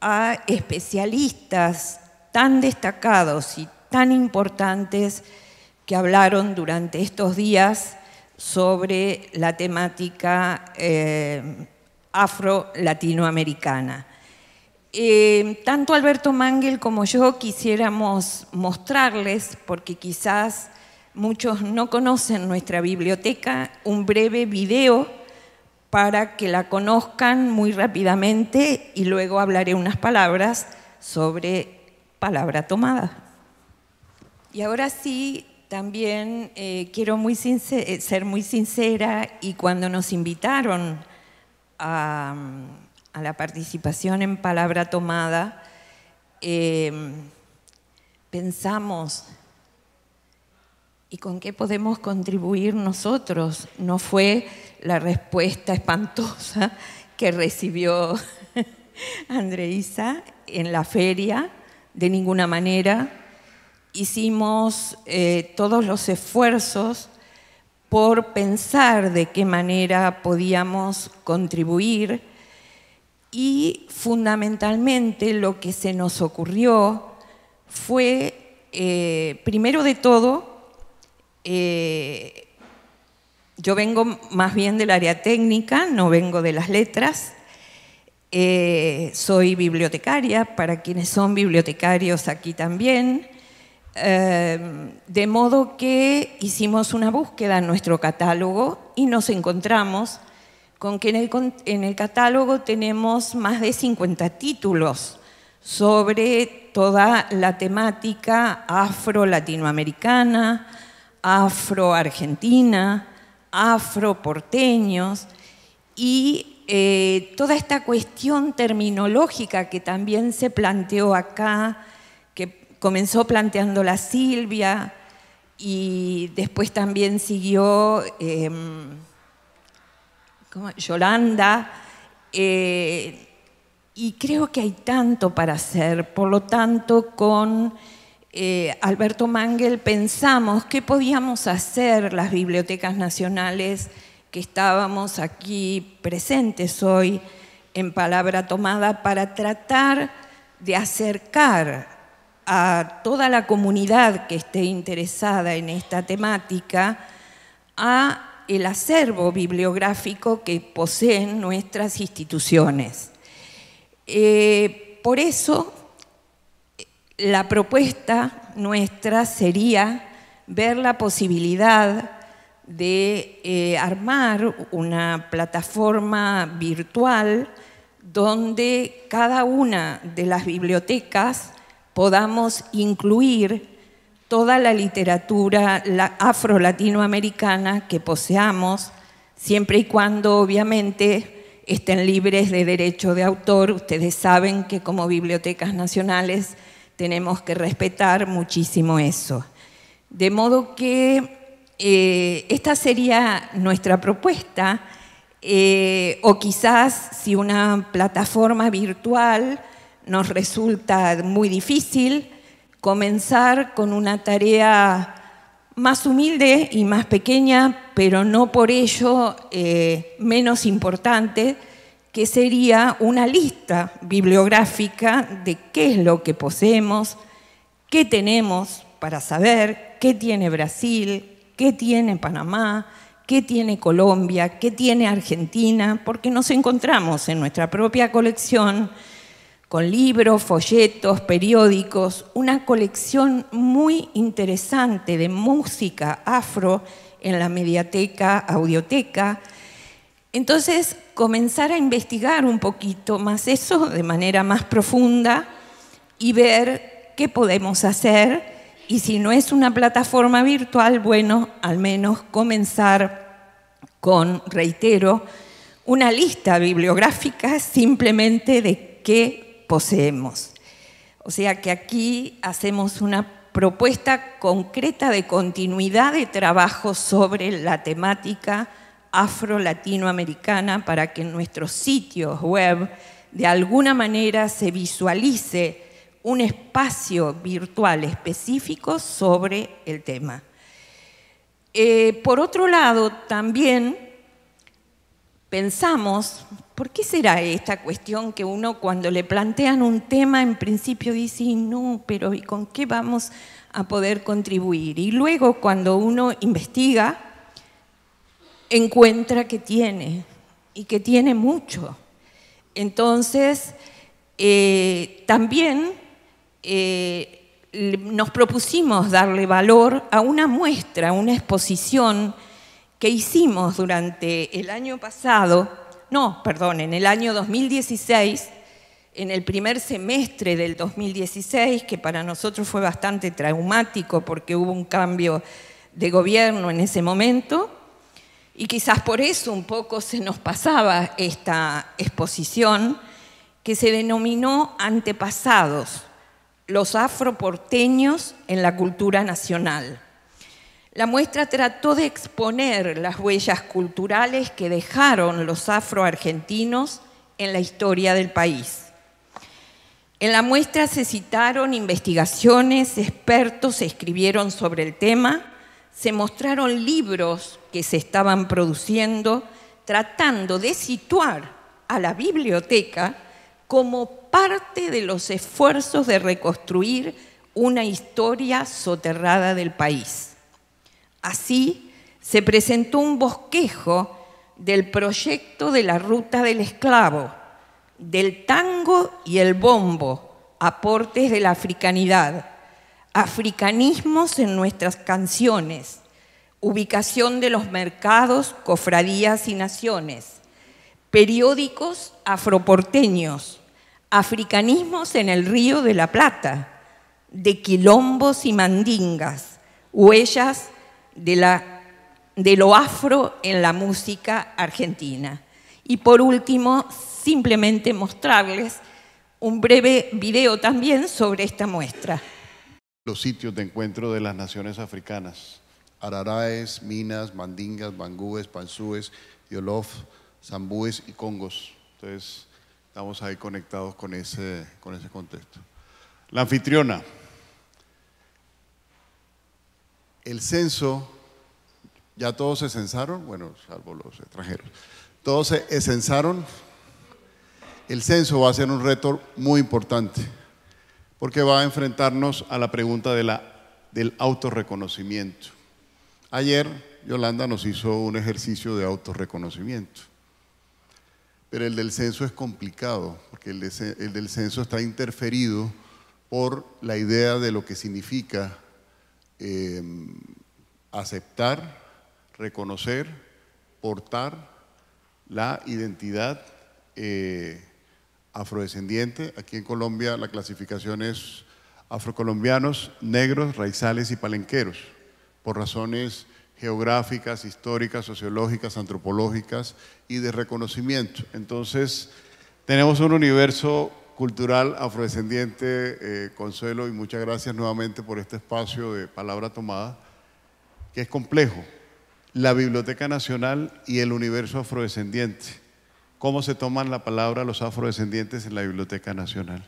a especialistas tan destacados y tan importantes que hablaron durante estos días sobre la temática afro-latinoamericana. Tanto Alberto Mangel como yo quisiéramos mostrarles, porque quizás muchos no conocen nuestra biblioteca, un breve video para que la conozcan muy rápidamente, y luego hablaré unas palabras sobre Palabra Tomada. Y ahora sí, también quiero ser muy sincera, y cuando nos invitaron a la participación en Palabra Tomada, pensamos, ¿y con qué podemos contribuir nosotros? No fue la respuesta espantosa que recibió Andreisa en la feria, de ninguna manera. Hicimos todos los esfuerzos por pensar de qué manera podíamos contribuir, y fundamentalmente lo que se nos ocurrió fue, primero de todo, yo vengo más bien del área técnica, no vengo de las letras. Soy bibliotecaria, para quienes son bibliotecarios aquí también. De modo que hicimos una búsqueda en nuestro catálogo y nos encontramos con que en el catálogo tenemos más de 50 títulos sobre toda la temática afro-latinoamericana, afro-argentina, afro-porteños, y toda esta cuestión terminológica que también se planteó acá, que comenzó planteando la Silvia y después también siguió Yolanda, y creo que hay tanto para hacer. Por lo tanto, con Alberto Mangel pensamos qué podíamos hacer las bibliotecas nacionales que estábamos aquí presentes hoy en Palabra Tomada, para tratar de acercar a toda la comunidad que esté interesada en esta temática a el acervo bibliográfico que poseen nuestras instituciones. Por eso la propuesta nuestra sería ver la posibilidad de armar una plataforma virtual donde cada una de las bibliotecas podamos incluir toda la literatura afro-latinoamericana que poseamos, siempre y cuando obviamente estén libres de derecho de autor. Ustedes saben que como bibliotecas nacionales tenemos que respetar muchísimo eso. De modo que esta sería nuestra propuesta, o quizás si una plataforma virtual nos resulta muy difícil, comenzar con una tarea más humilde y más pequeña, pero no por ello menos importante, que sería una lista bibliográfica de qué es lo que poseemos, qué tenemos para saber, qué tiene Brasil, qué tiene Panamá, qué tiene Colombia, qué tiene Argentina, porque nos encontramos en nuestra propia colección con libros, folletos, periódicos, una colección muy interesante de música afro en la Mediateca, Audioteca. Entonces, comenzar a investigar un poquito más eso de manera más profunda y ver qué podemos hacer. Y si no es una plataforma virtual, bueno, al menos comenzar con, reitero, una lista bibliográfica simplemente de qué poseemos. O sea que aquí hacemos una propuesta concreta de continuidad de trabajo sobre la temática afro-latinoamericana para que en nuestros sitios web de alguna manera se visualice un espacio virtual específico sobre el tema. Por otro lado, también pensamos, ¿por qué será esta cuestión que uno cuando le plantean un tema en principio dice, no, pero ¿y con qué vamos a poder contribuir? Y luego cuando uno investiga, encuentra que tiene, y que tiene mucho. Entonces, también nos propusimos darle valor a una muestra, una exposición que hicimos durante el año pasado, en el año 2016, en el primer semestre del 2016, que para nosotros fue bastante traumático porque hubo un cambio de gobierno en ese momento, y quizás por eso un poco se nos pasaba esta exposición, que se denominó Antepasados, los afroporteños en la cultura nacional. La muestra trató de exponer las huellas culturales que dejaron los afroargentinos en la historia del país. En la muestra se citaron investigaciones, expertos escribieron sobre el tema, se mostraron libros que se estaban produciendo tratando de situar a la biblioteca como parte de los esfuerzos de reconstruir una historia soterrada del país. Así, se presentó un bosquejo del proyecto de la Ruta del Esclavo, del tango y el bombo, aportes de la africanidad, africanismos en nuestras canciones, ubicación de los mercados, cofradías y naciones, periódicos afroporteños, africanismos en el Río de la Plata, de quilombos y mandingas, huellas de lo afro en la música argentina. Y por último, simplemente mostrarles un breve video también sobre esta muestra. Los sitios de encuentro de las naciones africanas: Araraes, Minas, Mandingas, Bangúes, Pansúes, Yolof, Zambúes y Congos. Entonces, estamos ahí conectados con ese contexto. La anfitriona. El censo, ¿ya todos se censaron? Bueno, salvo los extranjeros. ¿Todos se censaron? El censo va a ser un reto muy importante porque va a enfrentarnos a la pregunta del autorreconocimiento. Ayer Yolanda nos hizo un ejercicio de autorreconocimiento, pero el del censo es complicado porque el del censo está interferido por la idea de lo que significa aceptar, reconocer, portar la identidad afrodescendiente. Aquí en Colombia la clasificación es afrocolombianos, negros, raizales y palenqueros, por razones geográficas, históricas, sociológicas, antropológicas y de reconocimiento. Entonces, tenemos un universo cultural afrodescendiente, Consuelo, y muchas gracias nuevamente por este espacio de Palabra Tomada, que es complejo. La Biblioteca Nacional y el universo afrodescendiente. ¿Cómo se toman la palabra los afrodescendientes en la Biblioteca Nacional?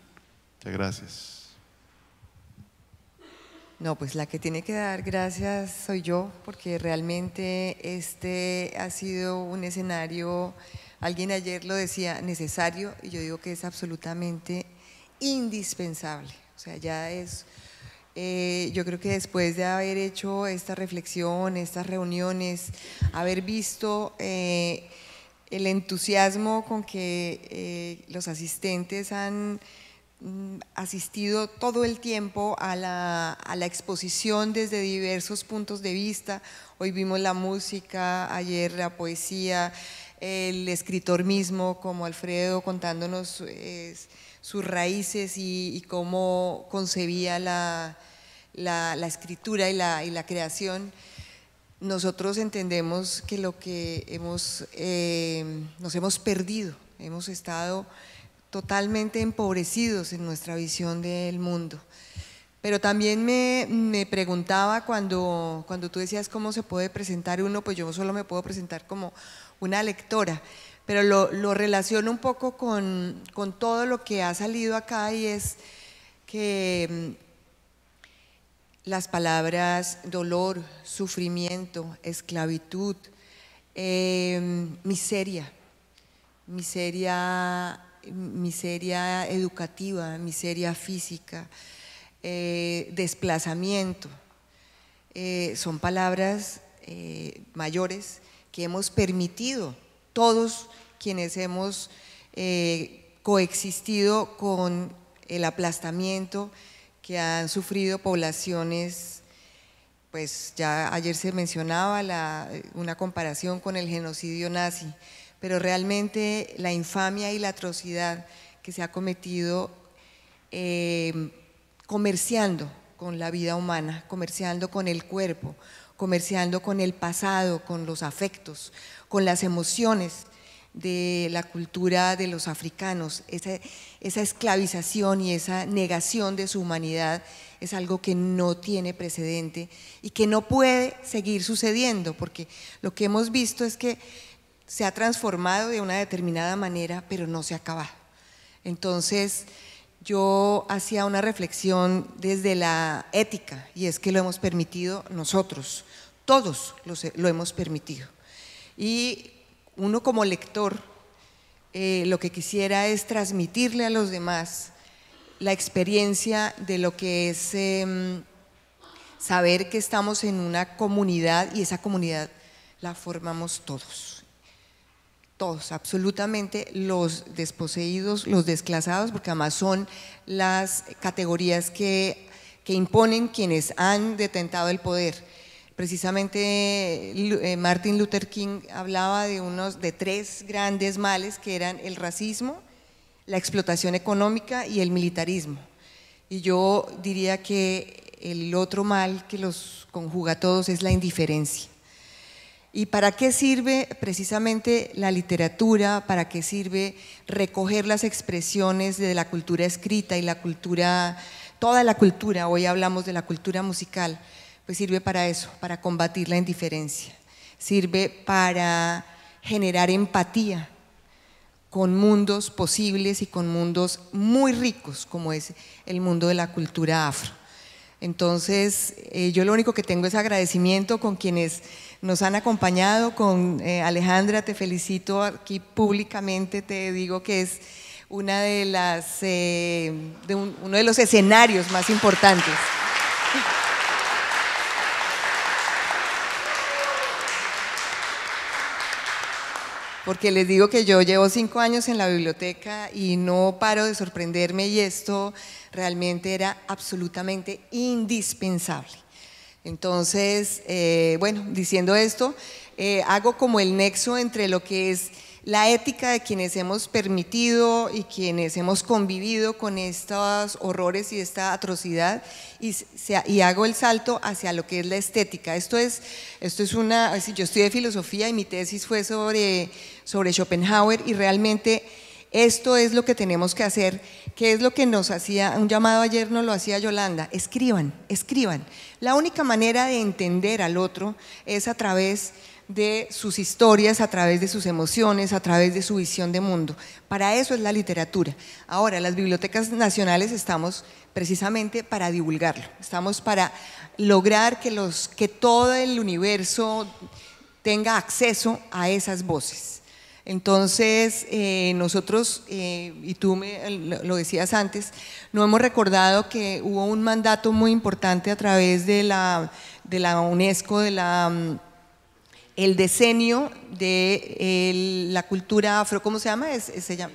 Muchas gracias. No, pues la que tiene que dar gracias soy yo, porque realmente este ha sido un escenario, alguien ayer lo decía, necesario, y yo digo que es absolutamente indispensable. O sea, ya es, yo creo que después de haber hecho esta reflexión, estas reuniones, haber visto el entusiasmo con que los asistentes han asistido todo el tiempo a la exposición desde diversos puntos de vista. Hoy vimos la música, ayer la poesía, el escritor mismo como Alfredo contándonos sus raíces y cómo concebía la escritura y la creación. Nosotros entendemos que lo que nos hemos perdido, hemos estado totalmente empobrecidos en nuestra visión del mundo. Pero también me preguntaba cuando tú decías cómo se puede presentar uno, pues yo solo me puedo presentar como una lectora, pero lo relaciono un poco con todo lo que ha salido acá, y es que las palabras dolor, sufrimiento, esclavitud, miseria educativa, miseria física, desplazamiento, son palabras mayores que hemos permitido todos quienes hemos coexistido con el aplastamiento que han sufrido poblaciones. Pues ya ayer se mencionaba una comparación con el genocidio nazi, pero realmente la infamia y la atrocidad que se ha cometido comerciando con la vida humana, comerciando con el cuerpo, comerciando con el pasado, con los afectos, con las emociones de la cultura de los africanos. Esa esclavización y esa negación de su humanidad es algo que no tiene precedente y que no puede seguir sucediendo, porque lo que hemos visto es que se ha transformado de una determinada manera, pero no se ha acabado. Entonces, yo hacía una reflexión desde la ética, y es que lo hemos permitido nosotros, todos lo hemos permitido. Y uno como lector, lo que quisiera es transmitirle a los demás la experiencia de lo que es saber que estamos en una comunidad, y esa comunidad la formamos todos. Todos, absolutamente, los desposeídos, los desclasados, porque además son las categorías que imponen quienes han detentado el poder. Precisamente Martin Luther King hablaba de tres grandes males, que eran el racismo, la explotación económica y el militarismo. Y yo diría que el otro mal que los conjuga a todos es la indiferencia. ¿Y para qué sirve precisamente la literatura? ¿Para qué sirve recoger las expresiones de la cultura escrita y la cultura, toda la cultura? Hoy hablamos de la cultura musical. Pues sirve para eso, para combatir la indiferencia. Sirve para generar empatía con mundos posibles y con mundos muy ricos, como es el mundo de la cultura afro. Entonces, yo lo único que tengo es agradecimiento con quienes nos han acompañado, con Alejandra, te felicito aquí públicamente, te digo que es uno de los escenarios más importantes. porque les digo que yo llevo 5 años en la biblioteca y no paro de sorprenderme, y esto realmente era absolutamente indispensable. Entonces, bueno, diciendo esto, hago como el nexo entre lo que es la ética de quienes hemos permitido y quienes hemos convivido con estos horrores y esta atrocidad, y hago el salto hacia lo que es la estética. Esto es yo estudié filosofía y mi tesis fue sobre Schopenhauer, y realmente esto es lo que tenemos que hacer, que es lo que nos hacía, un llamado ayer nos lo hacía Yolanda: escriban, escriban. La única manera de entender al otro es a través de sus historias, a través de sus emociones, a través de su visión de mundo. Para eso es la literatura. Ahora, las bibliotecas nacionales estamos precisamente para divulgarlo, estamos para lograr que todo el universo tenga acceso a esas voces. Entonces, nosotros, y tú lo decías antes, no hemos recordado que hubo un mandato muy importante a través de la UNESCO, el decenio de la cultura afro, ¿cómo se llama? Se llama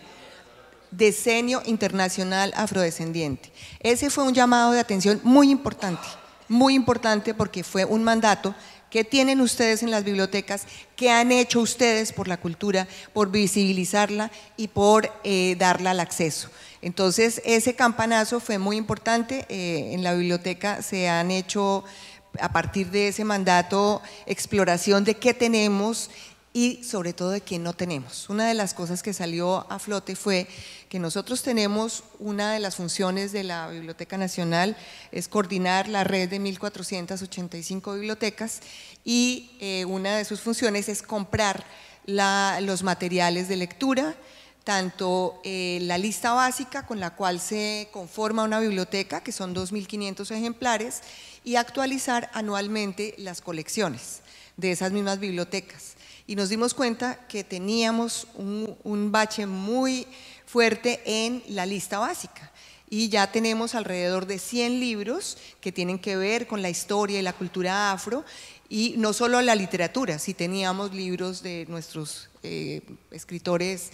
Decenio Internacional Afrodescendiente. Ese fue un llamado de atención muy importante, porque fue un mandato que tienen ustedes en las bibliotecas, que han hecho ustedes por la cultura, por visibilizarla y por darla al acceso. Entonces, ese campanazo fue muy importante. En la biblioteca se han hecho, a partir de ese mandato, exploración de qué tenemos y sobre todo de qué no tenemos. Una de las cosas que salió a flote fue que nosotros tenemos, una de las funciones de la Biblioteca Nacional es coordinar la red de 1.485 bibliotecas, y una de sus funciones es comprar los materiales de lectura, tanto la lista básica con la cual se conforma una biblioteca, que son 2.500 ejemplares, y actualizar anualmente las colecciones de esas mismas bibliotecas. Y nos dimos cuenta que teníamos un bache muy fuerte en la lista básica, y ya tenemos alrededor de 100 libros que tienen que ver con la historia y la cultura afro, y no solo la literatura, sí teníamos libros de nuestros escritores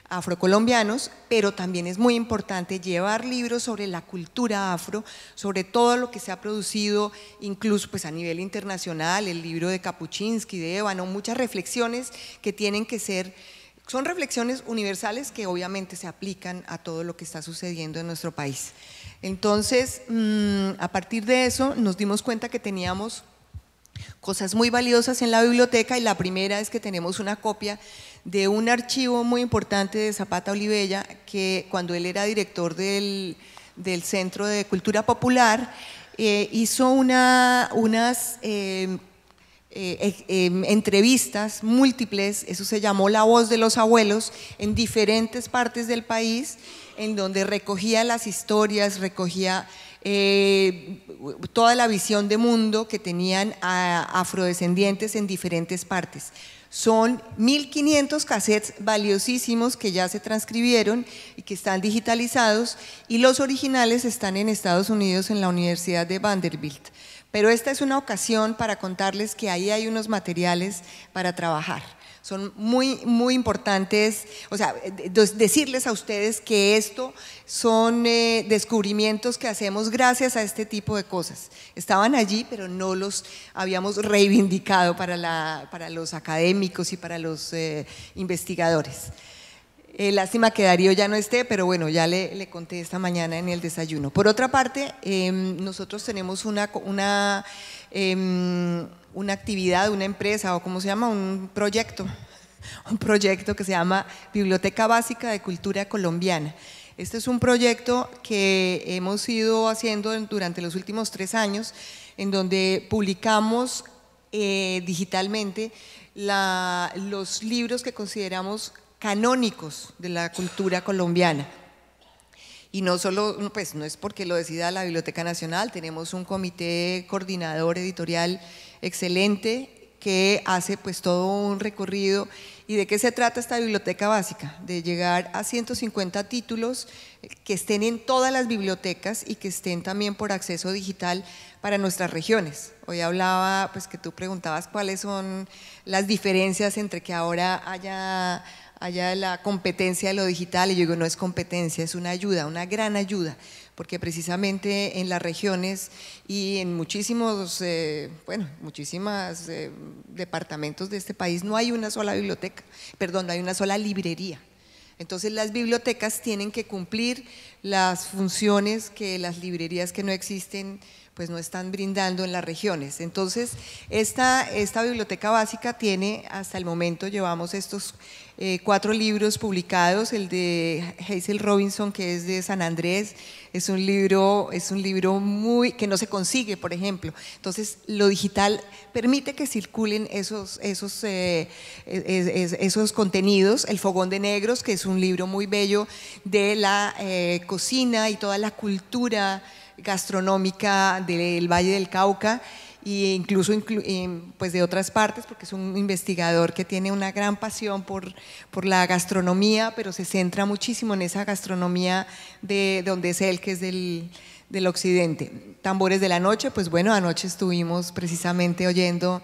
afrocolombianos, pero también es muy importante llevar libros sobre la cultura afro, sobre todo lo que se ha producido, incluso pues a nivel internacional, el libro de Kapuczynski, de Ébano, muchas reflexiones que tienen que ser, son reflexiones universales que obviamente se aplican a todo lo que está sucediendo en nuestro país. Entonces, a partir de eso nos dimos cuenta que teníamos cosas muy valiosas en la biblioteca, y la primera es que tenemos una copia de un archivo muy importante de Zapata Olivella, que cuando él era director del Centro de Cultura Popular, hizo unas entrevistas múltiples, eso se llamó La Voz de los Abuelos, en diferentes partes del país, en donde recogía las historias, recogía toda la visión de mundo que tenían afrodescendientes en diferentes partes. Son 1.500 cassettes valiosísimos que ya se transcribieron y que están digitalizados, y los originales están en Estados Unidos en la Universidad de Vanderbilt. Pero esta es una ocasión para contarles que ahí hay unos materiales para trabajar. Son muy importantes, o sea, decirles a ustedes que esto son descubrimientos que hacemos gracias a este tipo de cosas. Estaban allí, pero no los habíamos reivindicado para los académicos y para los investigadores. Lástima que Darío ya no esté, pero bueno, ya le conté esta mañana en el desayuno. Por otra parte, nosotros tenemos una actividad, una empresa, o ¿cómo se llama? Un proyecto que se llama Biblioteca Básica de Cultura Colombiana. Este es un proyecto que hemos ido haciendo durante los últimos 3 años, en donde publicamos digitalmente los libros que consideramos canónicos de la cultura colombiana. Y no solo, pues no es porque lo decida la Biblioteca Nacional, tenemos un comité coordinador editorial excelente que hace pues todo un recorrido. ¿Y de qué se trata esta biblioteca básica? De llegar a 150 títulos que estén en todas las bibliotecas y que estén también por acceso digital para nuestras regiones. Hoy hablaba, pues que tú preguntabas cuáles son las diferencias entre que ahora haya la competencia de lo digital, y yo digo, no es competencia, es una ayuda, una gran ayuda, porque precisamente en las regiones y en muchísimos, departamentos de este país no hay una sola biblioteca, no hay una sola librería. Entonces las bibliotecas tienen que cumplir las funciones que las librerías que no existen pues no están brindando en las regiones. Entonces esta biblioteca básica tiene, hasta el momento llevamos estos 4 libros publicados. El de Hazel Robinson, que es de San Andrés, es un libro muy que no se consigue, por ejemplo. Entonces lo digital permite que circulen esos contenidos. El Fogón de Negros, que es un libro muy bello de la cocina y toda la cultura gastronómica del Valle del Cauca, e incluso pues de otras partes, porque es un investigador que tiene una gran pasión por la gastronomía, pero se centra muchísimo en esa gastronomía de donde es él, que es del occidente. Tambores de la Noche, pues bueno, anoche estuvimos precisamente oyendo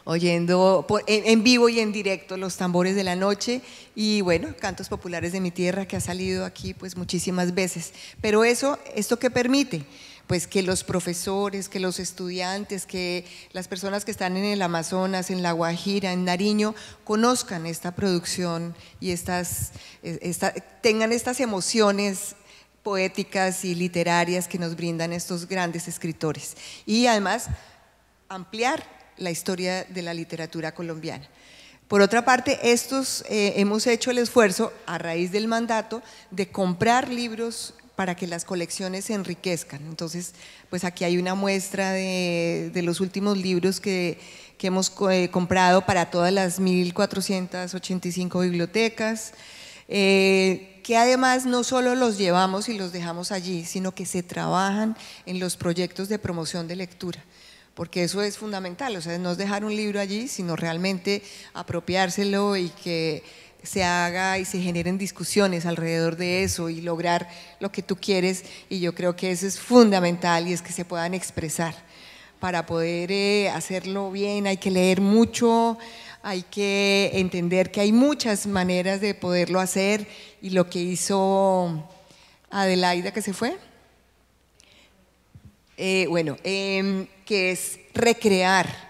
en vivo y en directo los Tambores de la Noche, y bueno, Cantos Populares de mi Tierra, que ha salido aquí pues muchísimas veces. Pero ¿esto qué permite? Pues que los profesores, que los estudiantes, que las personas que están en el Amazonas, en La Guajira, en Nariño, conozcan esta producción y tengan estas emociones poéticas y literarias que nos brindan estos grandes escritores. Y además ampliar la historia de la literatura colombiana. Por otra parte, hemos hecho el esfuerzo a raíz del mandato de comprar libros para que las colecciones se enriquezcan. Entonces, pues aquí hay una muestra de los últimos libros que hemos comprado para todas las 1.485 bibliotecas, que además no solo los llevamos y los dejamos allí, sino que se trabajan en los proyectos de promoción de lectura, porque eso es fundamental. O sea, no es dejar un libro allí, sino realmente apropiárselo y que se haga y se generen discusiones alrededor de eso y lograr lo que tú quieres. Y yo creo que eso es fundamental, y es que se puedan expresar. Para poder hacerlo bien hay que leer mucho, hay que entender que hay muchas maneras de poderlo hacer, y lo que hizo Adelaida, que se fue, que es recrear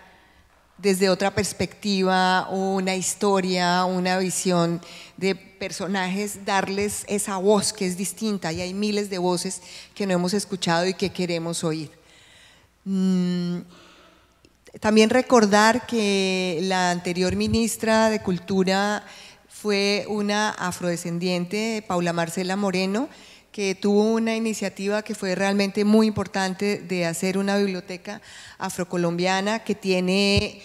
desde otra perspectiva una historia, una visión de personajes, darles esa voz que es distinta, y hay miles de voces que no hemos escuchado y que queremos oír. También recordar que la anterior ministra de Cultura fue una afrodescendiente, Paula Marcela Moreno, que tuvo una iniciativa que fue realmente muy importante de hacer una biblioteca afrocolombiana que tiene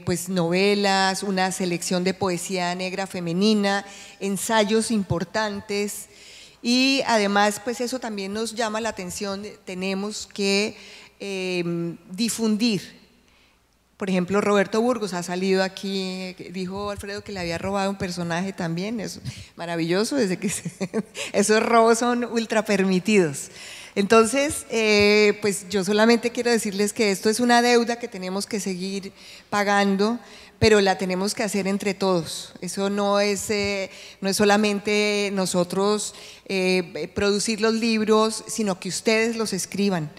pues novelas, una selección de poesía negra femenina, ensayos importantes, y además pues eso también nos llama la atención. Tenemos que difundir. Por ejemplo, Roberto Burgos ha salido aquí, dijo Alfredo que le había robado un personaje también, es maravilloso, esos robos son ultra permitidos. Entonces, pues yo solamente quiero decirles que esto es una deuda que tenemos que seguir pagando, pero la tenemos que hacer entre todos. Eso no es solamente nosotros producir los libros, sino que ustedes los escriban.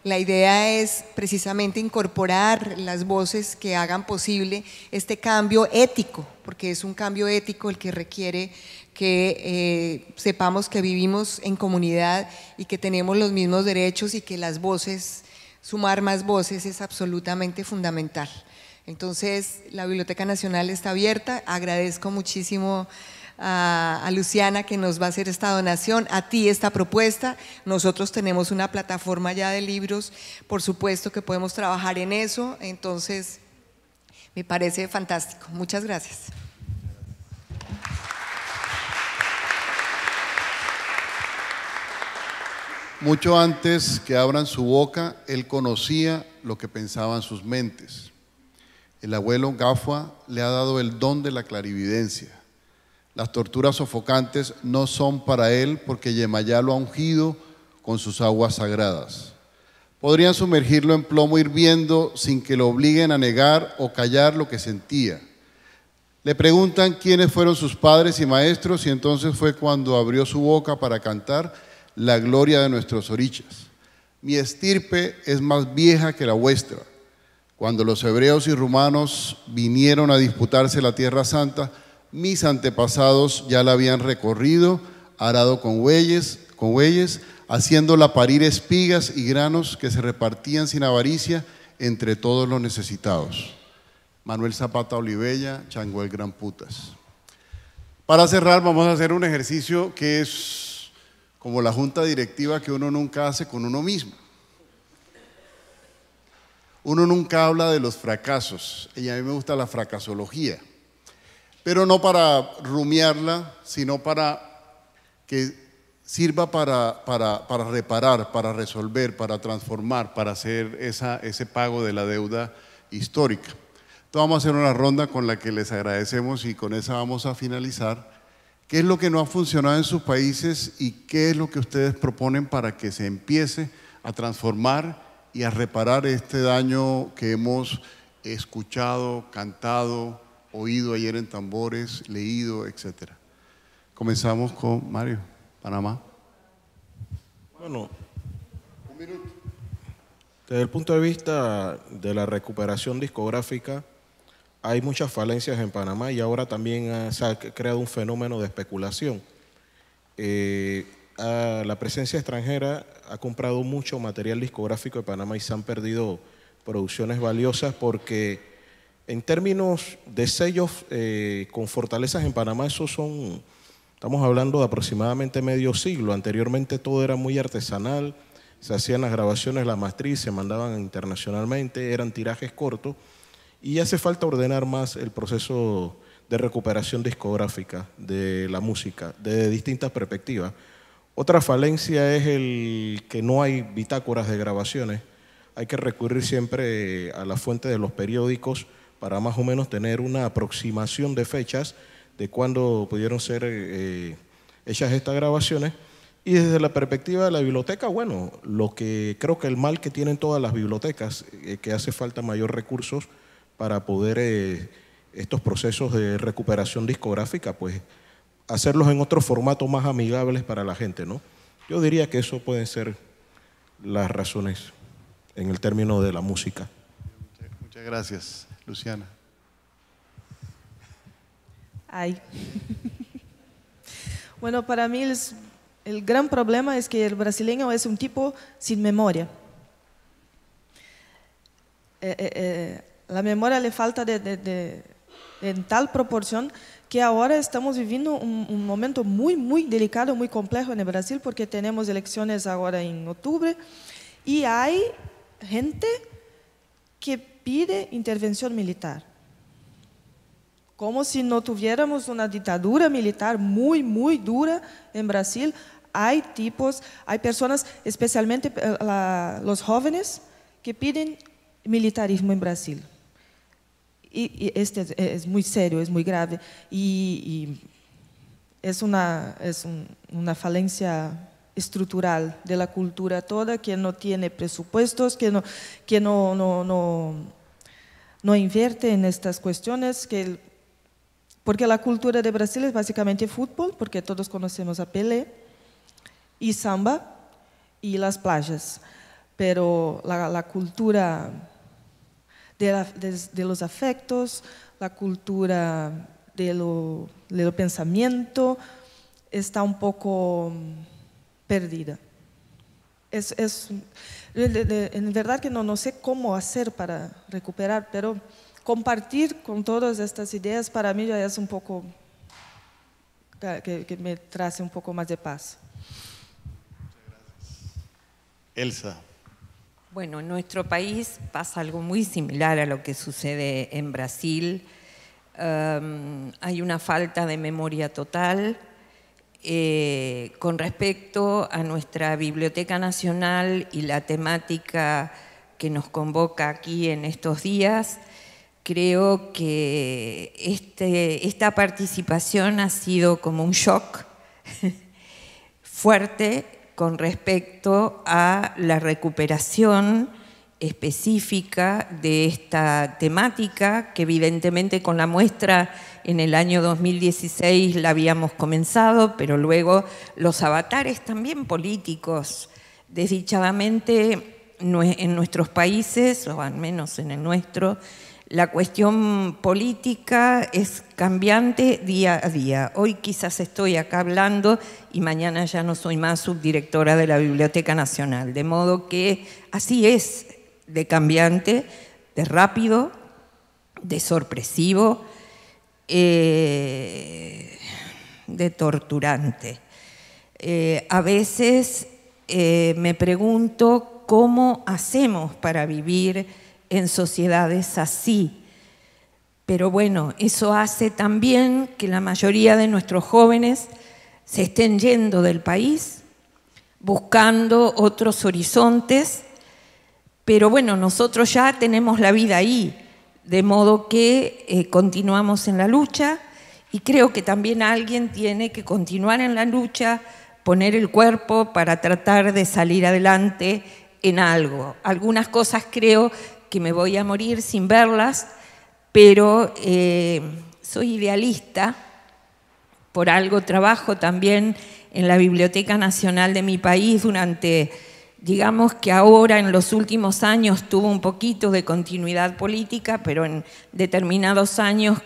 La idea es precisamente incorporar las voces que hagan posible este cambio ético, porque es un cambio ético el que requiere que sepamos que vivimos en comunidad y que tenemos los mismos derechos, y que las voces, sumar más voces es absolutamente fundamental. Entonces, la Biblioteca Nacional está abierta. Agradezco muchísimo a Luciana, que nos va a hacer esta donación, a ti esta propuesta. Nosotros tenemos una plataforma ya de libros, por supuesto que podemos trabajar en eso, entonces me parece fantástico. Muchas gracias. Mucho antes que abran su boca, él conocía lo que pensaban sus mentes. El abuelo Gafua le ha dado el don de la clarividencia. Las torturas sofocantes no son para él porque Yemayá lo ha ungido con sus aguas sagradas. Podrían sumergirlo en plomo hirviendo sin que lo obliguen a negar o callar lo que sentía. Le preguntan quiénes fueron sus padres y maestros y entonces fue cuando abrió su boca para cantar la gloria de nuestros orichas. Mi estirpe es más vieja que la vuestra. Cuando los hebreos y rumanos vinieron a disputarse la Tierra Santa, mis antepasados ya la habían recorrido, arado con bueyes, haciéndola parir espigas y granos que se repartían sin avaricia entre todos los necesitados. Manuel Zapata Olivella, Changuel Gran Putas. Para cerrar, vamos a hacer un ejercicio que es como la junta directiva que uno nunca hace con uno mismo. Uno nunca habla de los fracasos, y a mí me gusta la fracasología, pero no para rumiarla, sino para que sirva para reparar, para resolver, para transformar, para hacer ese pago de la deuda histórica. Entonces vamos a hacer una ronda con la que les agradecemos y con esa vamos a finalizar. ¿Qué es lo que no ha funcionado en sus países y qué es lo que ustedes proponen para que se empiece a transformar y a reparar este daño que hemos escuchado, cantado, oído ayer en tambores, leído, etcétera? Comenzamos con Mario, Panamá. Bueno, desde el punto de vista de la recuperación discográfica, hay muchas falencias en Panamá y ahora también se ha creado un fenómeno de especulación. La presencia extranjera ha comprado mucho material discográfico de Panamá y se han perdido producciones valiosas porque en términos de sellos con fortalezas en Panamá, estamos hablando de aproximadamente medio siglo. Anteriormente todo era muy artesanal, se hacían las grabaciones, la matriz, se mandaban internacionalmente, eran tirajes cortos y hace falta ordenar más el proceso de recuperación discográfica de la música, de distintas perspectivas. Otra falencia es el que no hay bitácoras de grabaciones. Hay que recurrir siempre a la fuente de los periódicos para más o menos tener una aproximación de fechas de cuándo pudieron ser hechas estas grabaciones. Y desde la perspectiva de la biblioteca, bueno, lo que creo que el mal que tienen todas las bibliotecas, que hace falta mayor recursos para poder estos procesos de recuperación discográfica, pues hacerlos en otros formatos más amigables para la gente, ¿no? Yo diría que eso pueden ser las razones en el término de la música. Muchas gracias. Luciana. Bueno, para mí el gran problema es que el brasileño es un tipo sin memoria. La memoria le falta en tal proporción que ahora estamos viviendo un momento muy, muy delicado, muy complejo en el Brasil porque tenemos elecciones ahora en octubre y hay gente que pide intervención militar. Como si no tuviéramos una dictadura militar muy, muy dura en Brasil. Hay personas, especialmente los jóvenes, que piden militarismo en Brasil. Y este es muy serio, es muy grave. Y es una falencia estructural de la cultura toda que no tiene presupuestos, que no invierte en estas cuestiones, porque la cultura de Brasil es básicamente fútbol, porque todos conocemos a Pelé, y samba y las playas. Pero la cultura de los afectos, la cultura del pensamiento está un poco perdida. En verdad que no sé cómo hacer para recuperar, pero compartir con todas estas ideas para mí ya es un poco que me trae un poco más de paz. Elsa. Bueno, en nuestro país pasa algo muy similar a lo que sucede en Brasil. Hay una falta de memoria total con respecto a nuestra Biblioteca Nacional y la temática que nos convoca aquí en estos días. creo que esta participación ha sido como un shock fuerte con respecto a la recuperación específica de esta temática, que evidentemente con la muestra en el año 2016 la habíamos comenzado, pero luego los avatares también políticos, desdichadamente en nuestros países, o al menos en el nuestro, la cuestión política es cambiante día a día. Hoy quizás estoy acá hablando y mañana ya no soy más subdirectora de la Biblioteca Nacional, de modo que así es, de cambiante, de rápido, de sorpresivo, de torturante. A veces me pregunto cómo hacemos para vivir en sociedades así. Pero bueno, eso hace también que la mayoría de nuestros jóvenes se estén yendo del país, buscando otros horizontes, pero bueno, nosotros ya tenemos la vida ahí, de modo que continuamos en la lucha y creo que también alguien tiene que continuar en la lucha, poner el cuerpo para tratar de salir adelante en algo. Algunas cosas creo que me voy a morir sin verlas, pero soy idealista, por algo trabajo también en la Biblioteca Nacional de mi país durante, digamos que ahora en los últimos años tuvo un poquito de continuidad política, pero en determinados años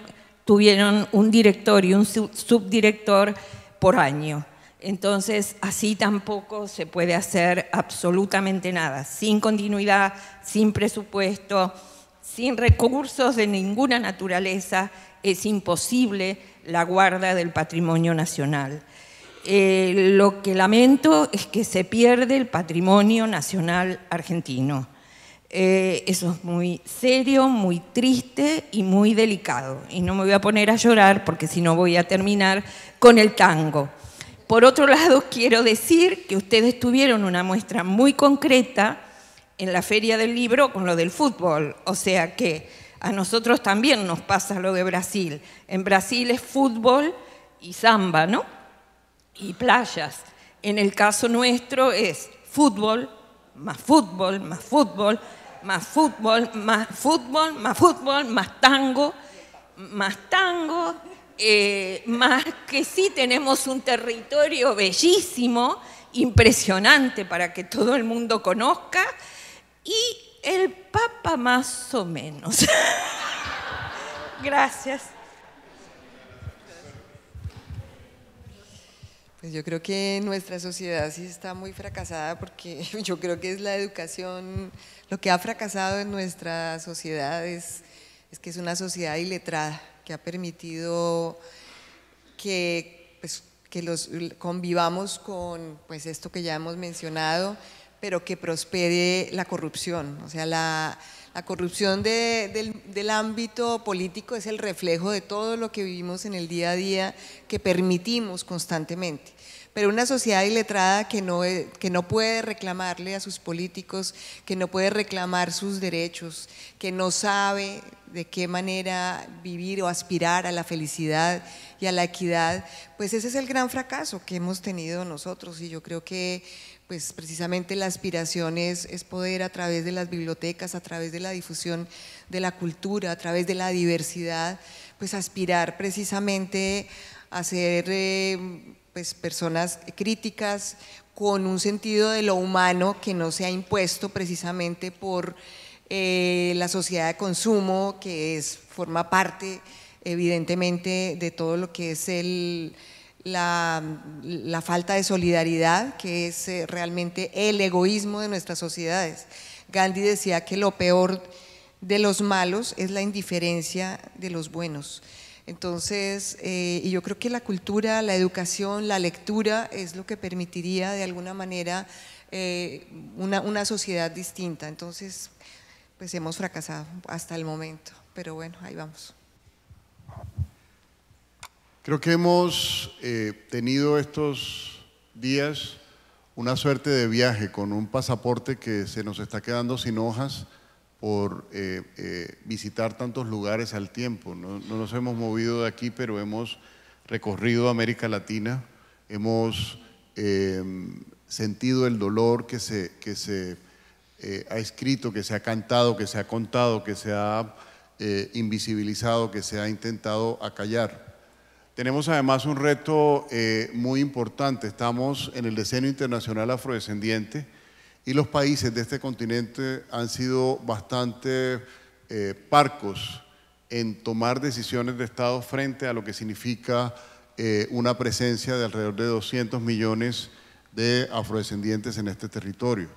tuvieron un director y un subdirector por año. Entonces, así tampoco se puede hacer absolutamente nada, sin continuidad, sin presupuesto, sin recursos de ninguna naturaleza, es imposible la guarda del patrimonio nacional. Lo que lamento es que se pierde el patrimonio nacional argentino. Eso es muy serio, muy triste y muy delicado. Y no me voy a poner a llorar porque si no voy a terminar con el tango. Por otro lado, quiero decir que ustedes tuvieron una muestra muy concreta en la Feria del Libro con lo del fútbol. O sea que a nosotros también nos pasa lo de Brasil. En Brasil es fútbol y samba, ¿no? Y playas. En el caso nuestro es fútbol, más fútbol, más fútbol, más fútbol, más fútbol, más fútbol, más tango, más que sí tenemos un territorio bellísimo, impresionante para que todo el mundo conozca, y el Papa más o menos. Gracias. Pues yo creo que nuestra sociedad sí está muy fracasada porque yo creo que es la educación, lo que ha fracasado en nuestra sociedad es que es una sociedad iletrada que ha permitido que convivamos con esto que ya hemos mencionado, pero que prospere la corrupción. O sea, la corrupción del ámbito político es el reflejo de todo lo que vivimos en el día a día, que permitimos constantemente. Pero una sociedad iletrada que no puede reclamarle a sus políticos, que no puede reclamar sus derechos, que no sabe de qué manera vivir o aspirar a la felicidad y a la equidad, pues ese es el gran fracaso que hemos tenido nosotros. Y yo creo que pues precisamente la aspiración es poder a través de las bibliotecas, a través de la difusión de la cultura, a través de la diversidad, pues aspirar precisamente a ser pues personas críticas con un sentido de lo humano que no sea impuesto precisamente por la sociedad de consumo, que forma parte evidentemente de todo lo que es la falta de solidaridad, que es realmente el egoísmo de nuestras sociedades. Gandhi decía que lo peor de los malos es la indiferencia de los buenos. Entonces, y yo creo que la cultura, la educación, la lectura es lo que permitiría de alguna manera una sociedad distinta. Entonces, pues hemos fracasado hasta el momento, pero bueno, ahí vamos. Creo que hemos tenido estos días una suerte de viaje con un pasaporte que se nos está quedando sin hojas visitar tantos lugares al tiempo. No nos hemos movido de aquí, pero hemos recorrido América Latina, hemos sentido el dolor que se ha escrito, que se ha cantado, que se ha contado, que se ha invisibilizado, que se ha intentado acallar. Tenemos además un reto muy importante. Estamos en el Decenio Internacional Afrodescendiente y los países de este continente han sido bastante parcos en tomar decisiones de Estado frente a lo que significa una presencia de alrededor de 200 millones de afrodescendientes en este territorio.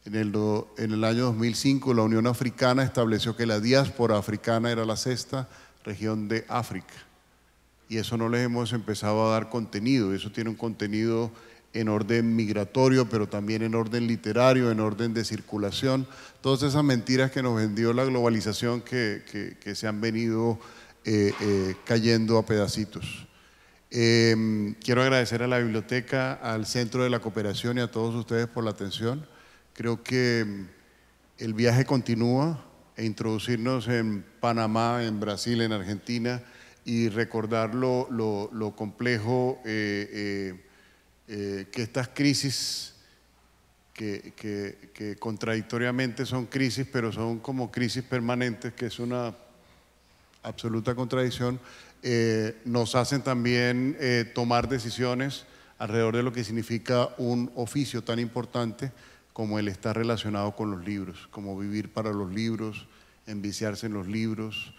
En el año 2005 la Unión Africana estableció que la diáspora africana era la 6ª región de África. Y eso no les hemos empezado a dar contenido. Eso tiene un contenido en orden migratorio, pero también en orden literario, en orden de circulación. Todas esas mentiras que nos vendió la globalización que se han venido cayendo a pedacitos. Quiero agradecer a la biblioteca, al Centro de la Cooperación y a todos ustedes por la atención. Creo que el viaje continúa e introducirnos en Panamá, en Brasil, en Argentina y recordar lo complejo que estas crisis, que contradictoriamente son crisis, pero son como crisis permanentes, que es una absoluta contradicción, nos hacen también tomar decisiones alrededor de lo que significa un oficio tan importante como el estar relacionado con los libros, como vivir para los libros, enviciarse en los libros,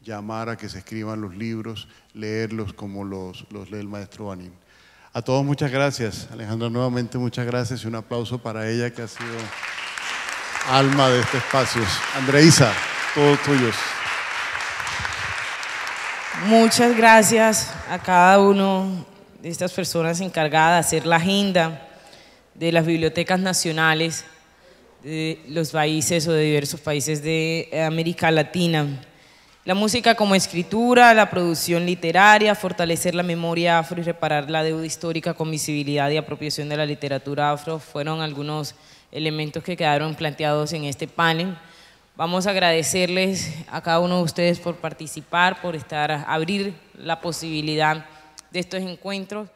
llamar a que se escriban los libros, leerlos como los lee el maestro Banín. A todos muchas gracias. Alejandra, nuevamente muchas gracias y un aplauso para ella que ha sido alma de este espacio. Andreisa, todos tuyos. Muchas gracias a cada uno de estas personas encargadas de hacer la agenda de las bibliotecas nacionales de los países o de diversos países de América Latina. La música como escritura, la producción literaria, fortalecer la memoria afro y reparar la deuda histórica con visibilidad y apropiación de la literatura afro fueron algunos elementos que quedaron planteados en este panel. Vamos a agradecerles a cada uno de ustedes por participar, por abrir la posibilidad de estos encuentros.